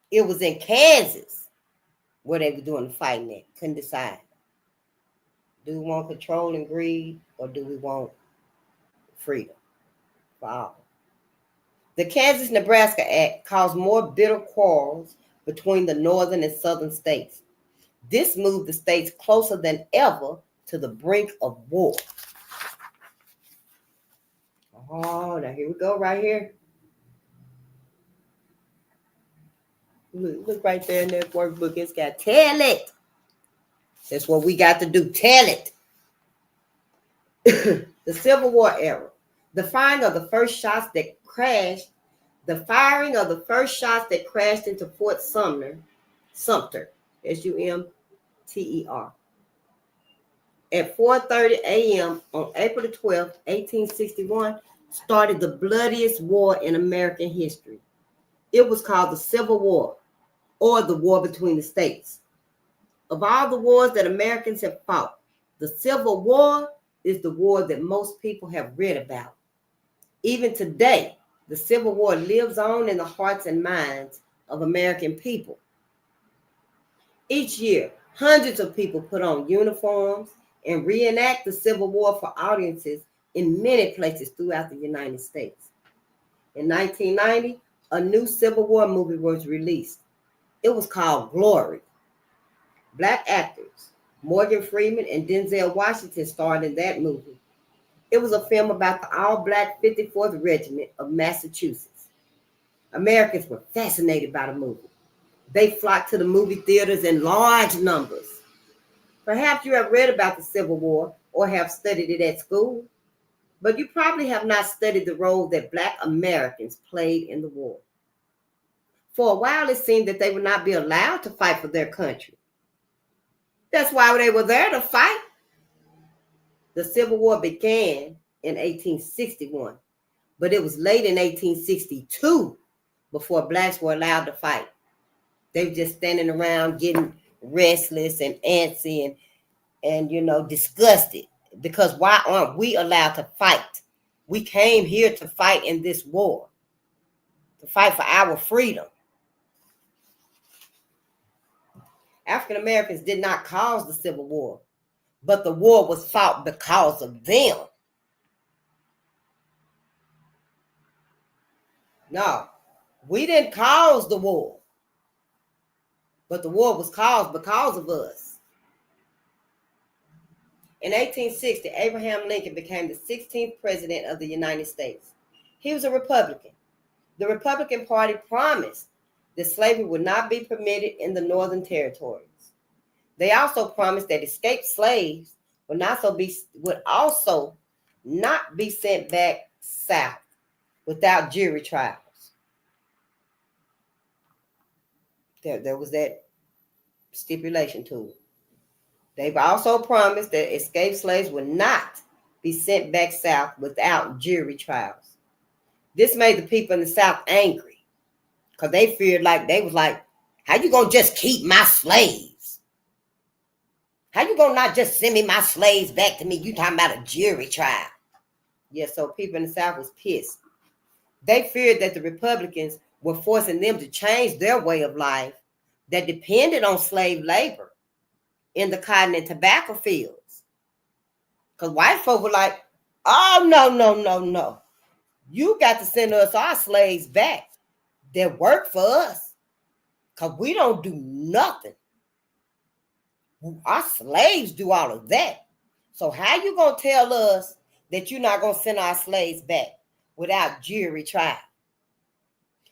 It was in Kansas where they were doing the fighting at. Couldn't decide. Do we want control and greed, or do we want freedom for all? The Kansas-Nebraska Act caused more bitter quarrels between the northern and southern states. This moved the states closer than ever to the brink of war. Oh, now here we go right here. Look right there in that workbook. It's got tell it. That's what we got to do. Tell it. The Civil War era. The firing of the first shots that crashed into Fort Sumter, Sumter, S-U-M-T-E-R, at 4:30 a.m. on April the 12th, 1861, started the bloodiest war in American history. It was called the Civil War, or the War between the states. Of all the wars that Americans have fought, the Civil War is the war that most people have read about. Even today, the Civil War lives on in the hearts and minds of American people. Each year, hundreds of people put on uniforms and reenact the Civil War for audiences in many places throughout the United States. In 1990, a new Civil War movie was released. It was called Glory. Black actors, Morgan Freeman and Denzel Washington, starred in that movie. It was a film about the all-black 54th Regiment of Massachusetts. Americans were fascinated by the movie. They flocked to the movie theaters in large numbers. Perhaps you have read about the Civil War or have studied it at school, but you probably have not studied the role that Black Americans played in the war. For a while, it seemed that they would not be allowed to fight for their country. That's why they were there to fight. The Civil War began in 1861, but it was late in 1862 before Blacks were allowed to fight. They were just standing around getting restless and antsy and disgusted, because why aren't we allowed to fight? We came here to fight in this war, to fight for our freedom. African Americans did not cause the Civil War, but the war was fought because of them. No, we didn't cause the war, but the war was caused because of us. In 1860, Abraham Lincoln became the 16th president of the United States. He was a Republican. The Republican Party promised that slavery would not be permitted in the Northern Territories. They also promised that escaped slaves would also not be sent back south without jury trials. There was that stipulation to it. They've also promised that escaped slaves would not be sent back south without jury trials. This made the people in the South angry, because they feared how you gonna just keep my slaves? How you gonna not just send me my slaves back to me? You talking about a jury trial. Yeah, so people in the South was pissed. They feared that the Republicans were forcing them to change their way of life that depended on slave labor in the cotton and tobacco fields. Because white folk were like, oh, no. You got to send us our slaves back that work for us, because we don't do nothing. Our slaves do all of that. So how you going to tell us that you're not going to send our slaves back without jury trial,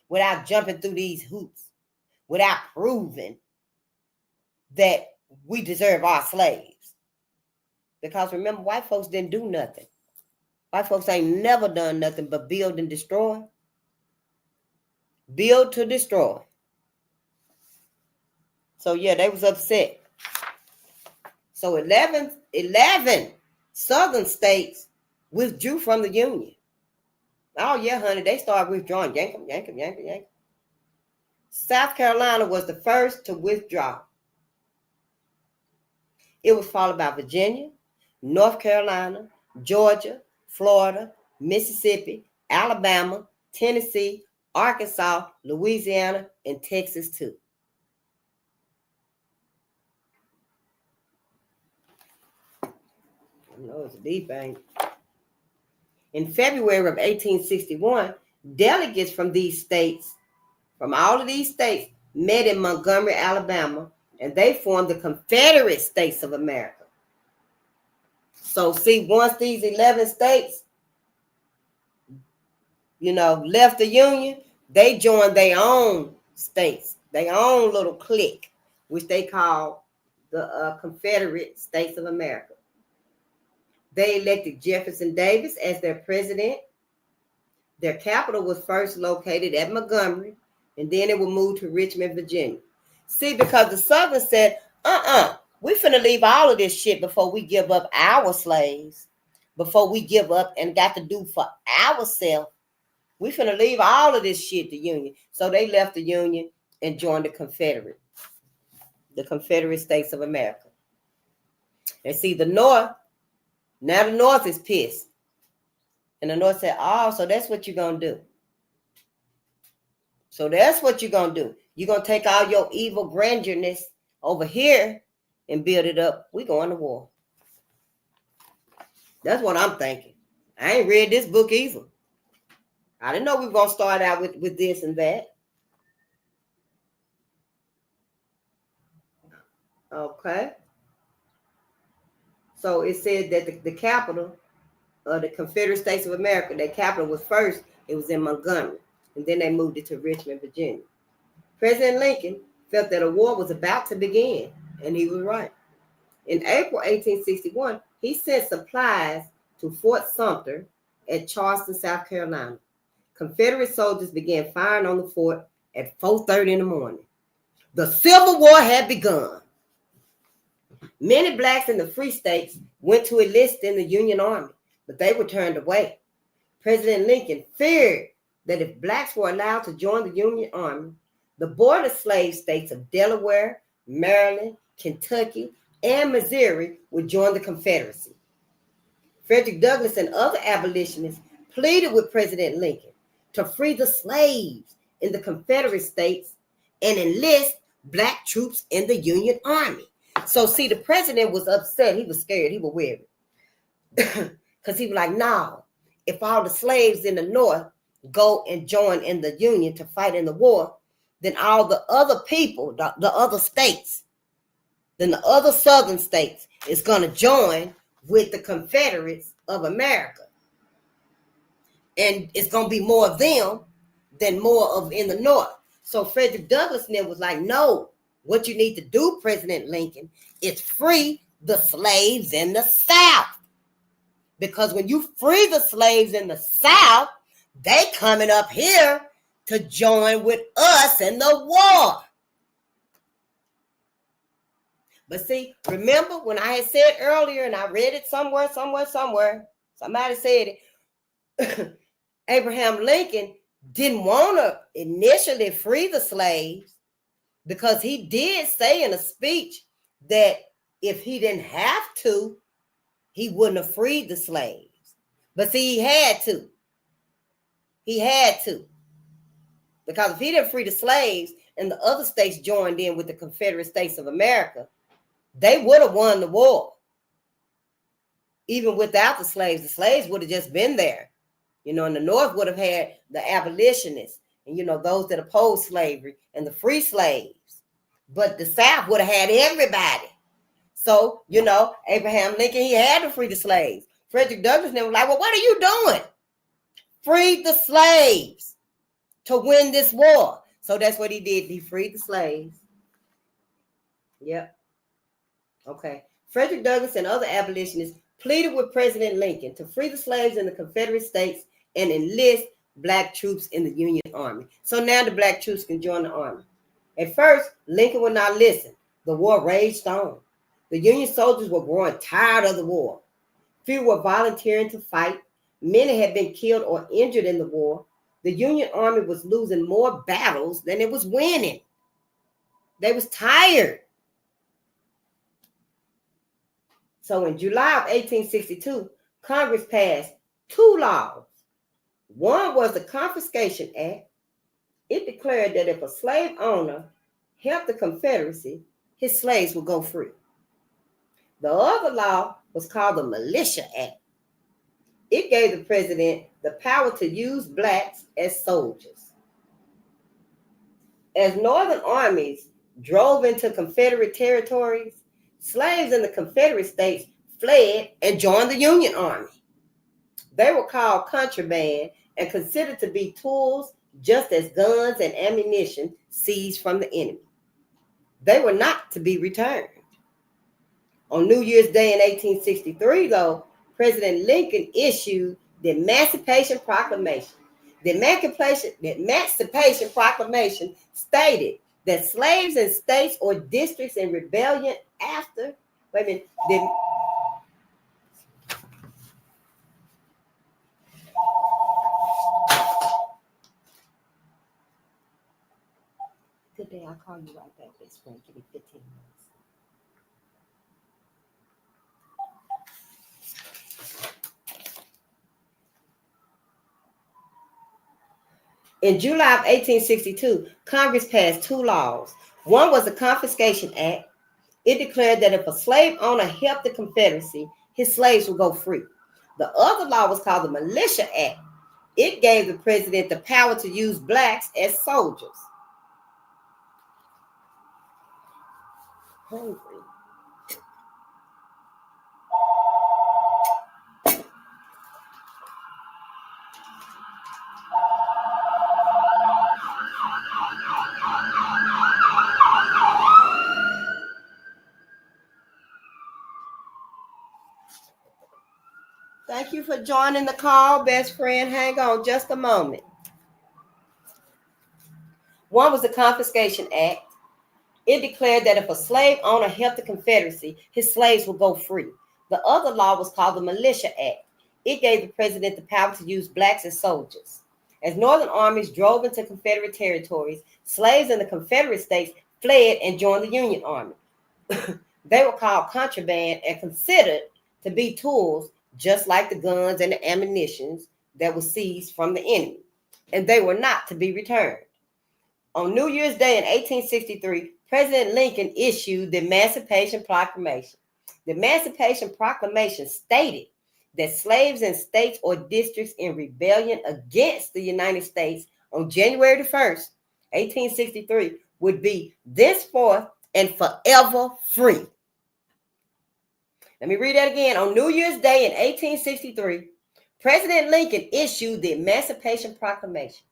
without jumping through these hoops, without proving that we deserve our slaves? Because remember, white folks didn't do nothing. White folks ain't never done nothing but build and destroy. Build to destroy. So yeah, they was upset. So 11 southern states withdrew from the Union. Oh yeah, honey, they started withdrawing. Yank 'em. South Carolina was the first to withdraw. It was followed by Virginia, North Carolina, Georgia, Florida, Mississippi, Alabama, Tennessee, Arkansas, Louisiana, and Texas too. I know it's a deep thing. In February of 1861, delegates from all of these states, met in Montgomery, Alabama, and they formed the Confederate States of America. So see, once these 11 states, left the Union, they joined their own states, their own little clique, which they call the Confederate States of America. They elected Jefferson Davis as their president. Their capital was first located at Montgomery, and then it would move to Richmond, Virginia. See, because the Southern said, we finna leave all of this shit before we give up our slaves, before we give up and got to do for ourselves. We finna leave all of this shit, the Union. So they left the Union and joined the Confederate States of America. And see, the North is pissed. And the North said, oh, so that's what you're going to do. So that's what you're going to do. You're going to take all your evil grandiorness over here and build it up. We're going to war. That's what I'm thinking. I ain't read this book either. I didn't know we were going to start out with this and that. Okay. So it said that the capital of the Confederate States of America, their capital was first, it was in Montgomery. And then they moved it to Richmond, Virginia. President Lincoln felt that a war was about to begin, and he was right. In April 1861, he sent supplies to Fort Sumter at Charleston, South Carolina. Confederate soldiers began firing on the fort at 4:30 in the morning. The Civil War had begun. Many blacks in the free states went to enlist in the Union Army, but they were turned away. President Lincoln feared that if blacks were allowed to join the Union Army, the border slave states of Delaware, Maryland, Kentucky, and Missouri would join the Confederacy. Frederick Douglass and other abolitionists pleaded with President Lincoln to free the slaves in the Confederate states and enlist black troops in the Union Army. So see, the president was upset. He was scared. He was weary. Because he was like, no, if all the slaves in the North go and join in the Union to fight in the war, then all the other people, the other states, then the other Southern states is going to join with the Confederates of America. And it's going to be more of them than more of in the North. So Frederick Douglass then was like, no, what you need to do, President Lincoln, is free the slaves in the South. Because when you free the slaves in the South, they coming up here to join with us in the war. But see, remember when I had said earlier, and I read it somewhere, somebody said it, Abraham Lincoln didn't want to initially free the slaves because he did say in a speech that if he didn't have to, he wouldn't have freed the slaves. But see, he had to. He had to. Because if he didn't free the slaves and the other states joined in with the Confederate States of America, they would have won the war. Even without the slaves would have just been there. And the North would have had the abolitionists and, those that opposed slavery and the free slaves. But the South would have had everybody. So, Abraham Lincoln, he had to free the slaves. Frederick Douglass was like, well, what are you doing? Free the slaves to win this war. So that's what he did. He freed the slaves. Yep. Okay. Frederick Douglass and other abolitionists pleaded with President Lincoln to free the slaves in the Confederate States and enlist black troops in the Union Army. So now the black troops can join the army. At first, Lincoln would not listen. The war raged on. The Union soldiers were growing tired of the war. Few were volunteering to fight. Many had been killed or injured in the war. The Union Army was losing more battles than it was winning. They was tired. So in July of 1862, Congress passed 2 laws. One was the Confiscation Act. It declared that if a slave owner helped the Confederacy, his slaves would go free. The other law was called the Militia Act. It gave the president the power to use blacks as soldiers. As Northern armies drove into Confederate territories, slaves in the Confederate states fled and joined the Union Army. They were called contraband and considered to be tools just as guns and ammunition seized from the enemy. They were not to be returned. On New Year's Day in 1863, though, President Lincoln issued the Emancipation Proclamation. The Emancipation Proclamation stated that slaves in states or districts in rebellion after, Good day, I'll call you right back, best friend. Give me 15 minutes. In July of 1862, Congress passed two laws. One was the Confiscation Act. It declared that if a slave owner helped the Confederacy, his slaves would go free. The other law was called the Militia Act. It gave the president the power to use blacks as soldiers. Hungry. Thank you for joining the call, best friend. Hang on just a moment. One was the Confiscation Act. It declared that if a slave owner helped the Confederacy, his slaves would go free. The other law was called the Militia Act. It gave the president the power to use blacks as soldiers. As Northern armies drove into Confederate territories, slaves in the Confederate states fled and joined the Union Army. They were called contraband and considered to be tools just like the guns and the ammunitions that were seized from the enemy, and they were not to be returned. On New Year's Day in 1863, President Lincoln issued the Emancipation Proclamation. The Emancipation Proclamation stated that slaves in states or districts in rebellion against the United States on January 1st, 1863, would be thenceforth and forever free. Let me read that again. On New Year's Day in 1863, President Lincoln issued the Emancipation Proclamation.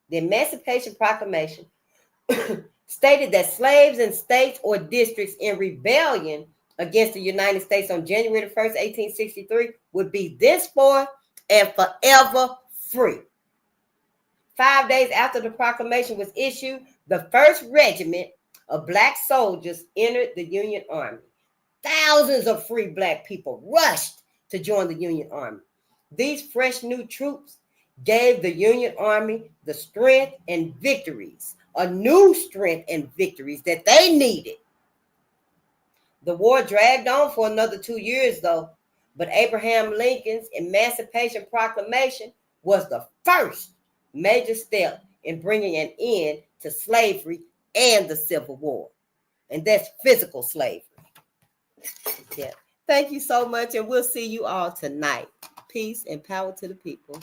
The Emancipation Proclamation stated that slaves in states or districts in rebellion against the United States on January 1st, 1863, would be thenceforth and forever free. 5 days after the proclamation was issued, the 1st Regiment of Black soldiers entered the Union Army. Thousands of free Black people rushed to join the Union Army. These fresh new troops gave the Union Army the strength and victories, a new strength and victories that they needed. The war dragged on for another 2 years, though, but Abraham Lincoln's Emancipation Proclamation was the first major step in bringing an end to slavery and the Civil War, and that's physical slavery. Yeah. Thank you so much, and we'll see you all tonight. Peace and power to the people.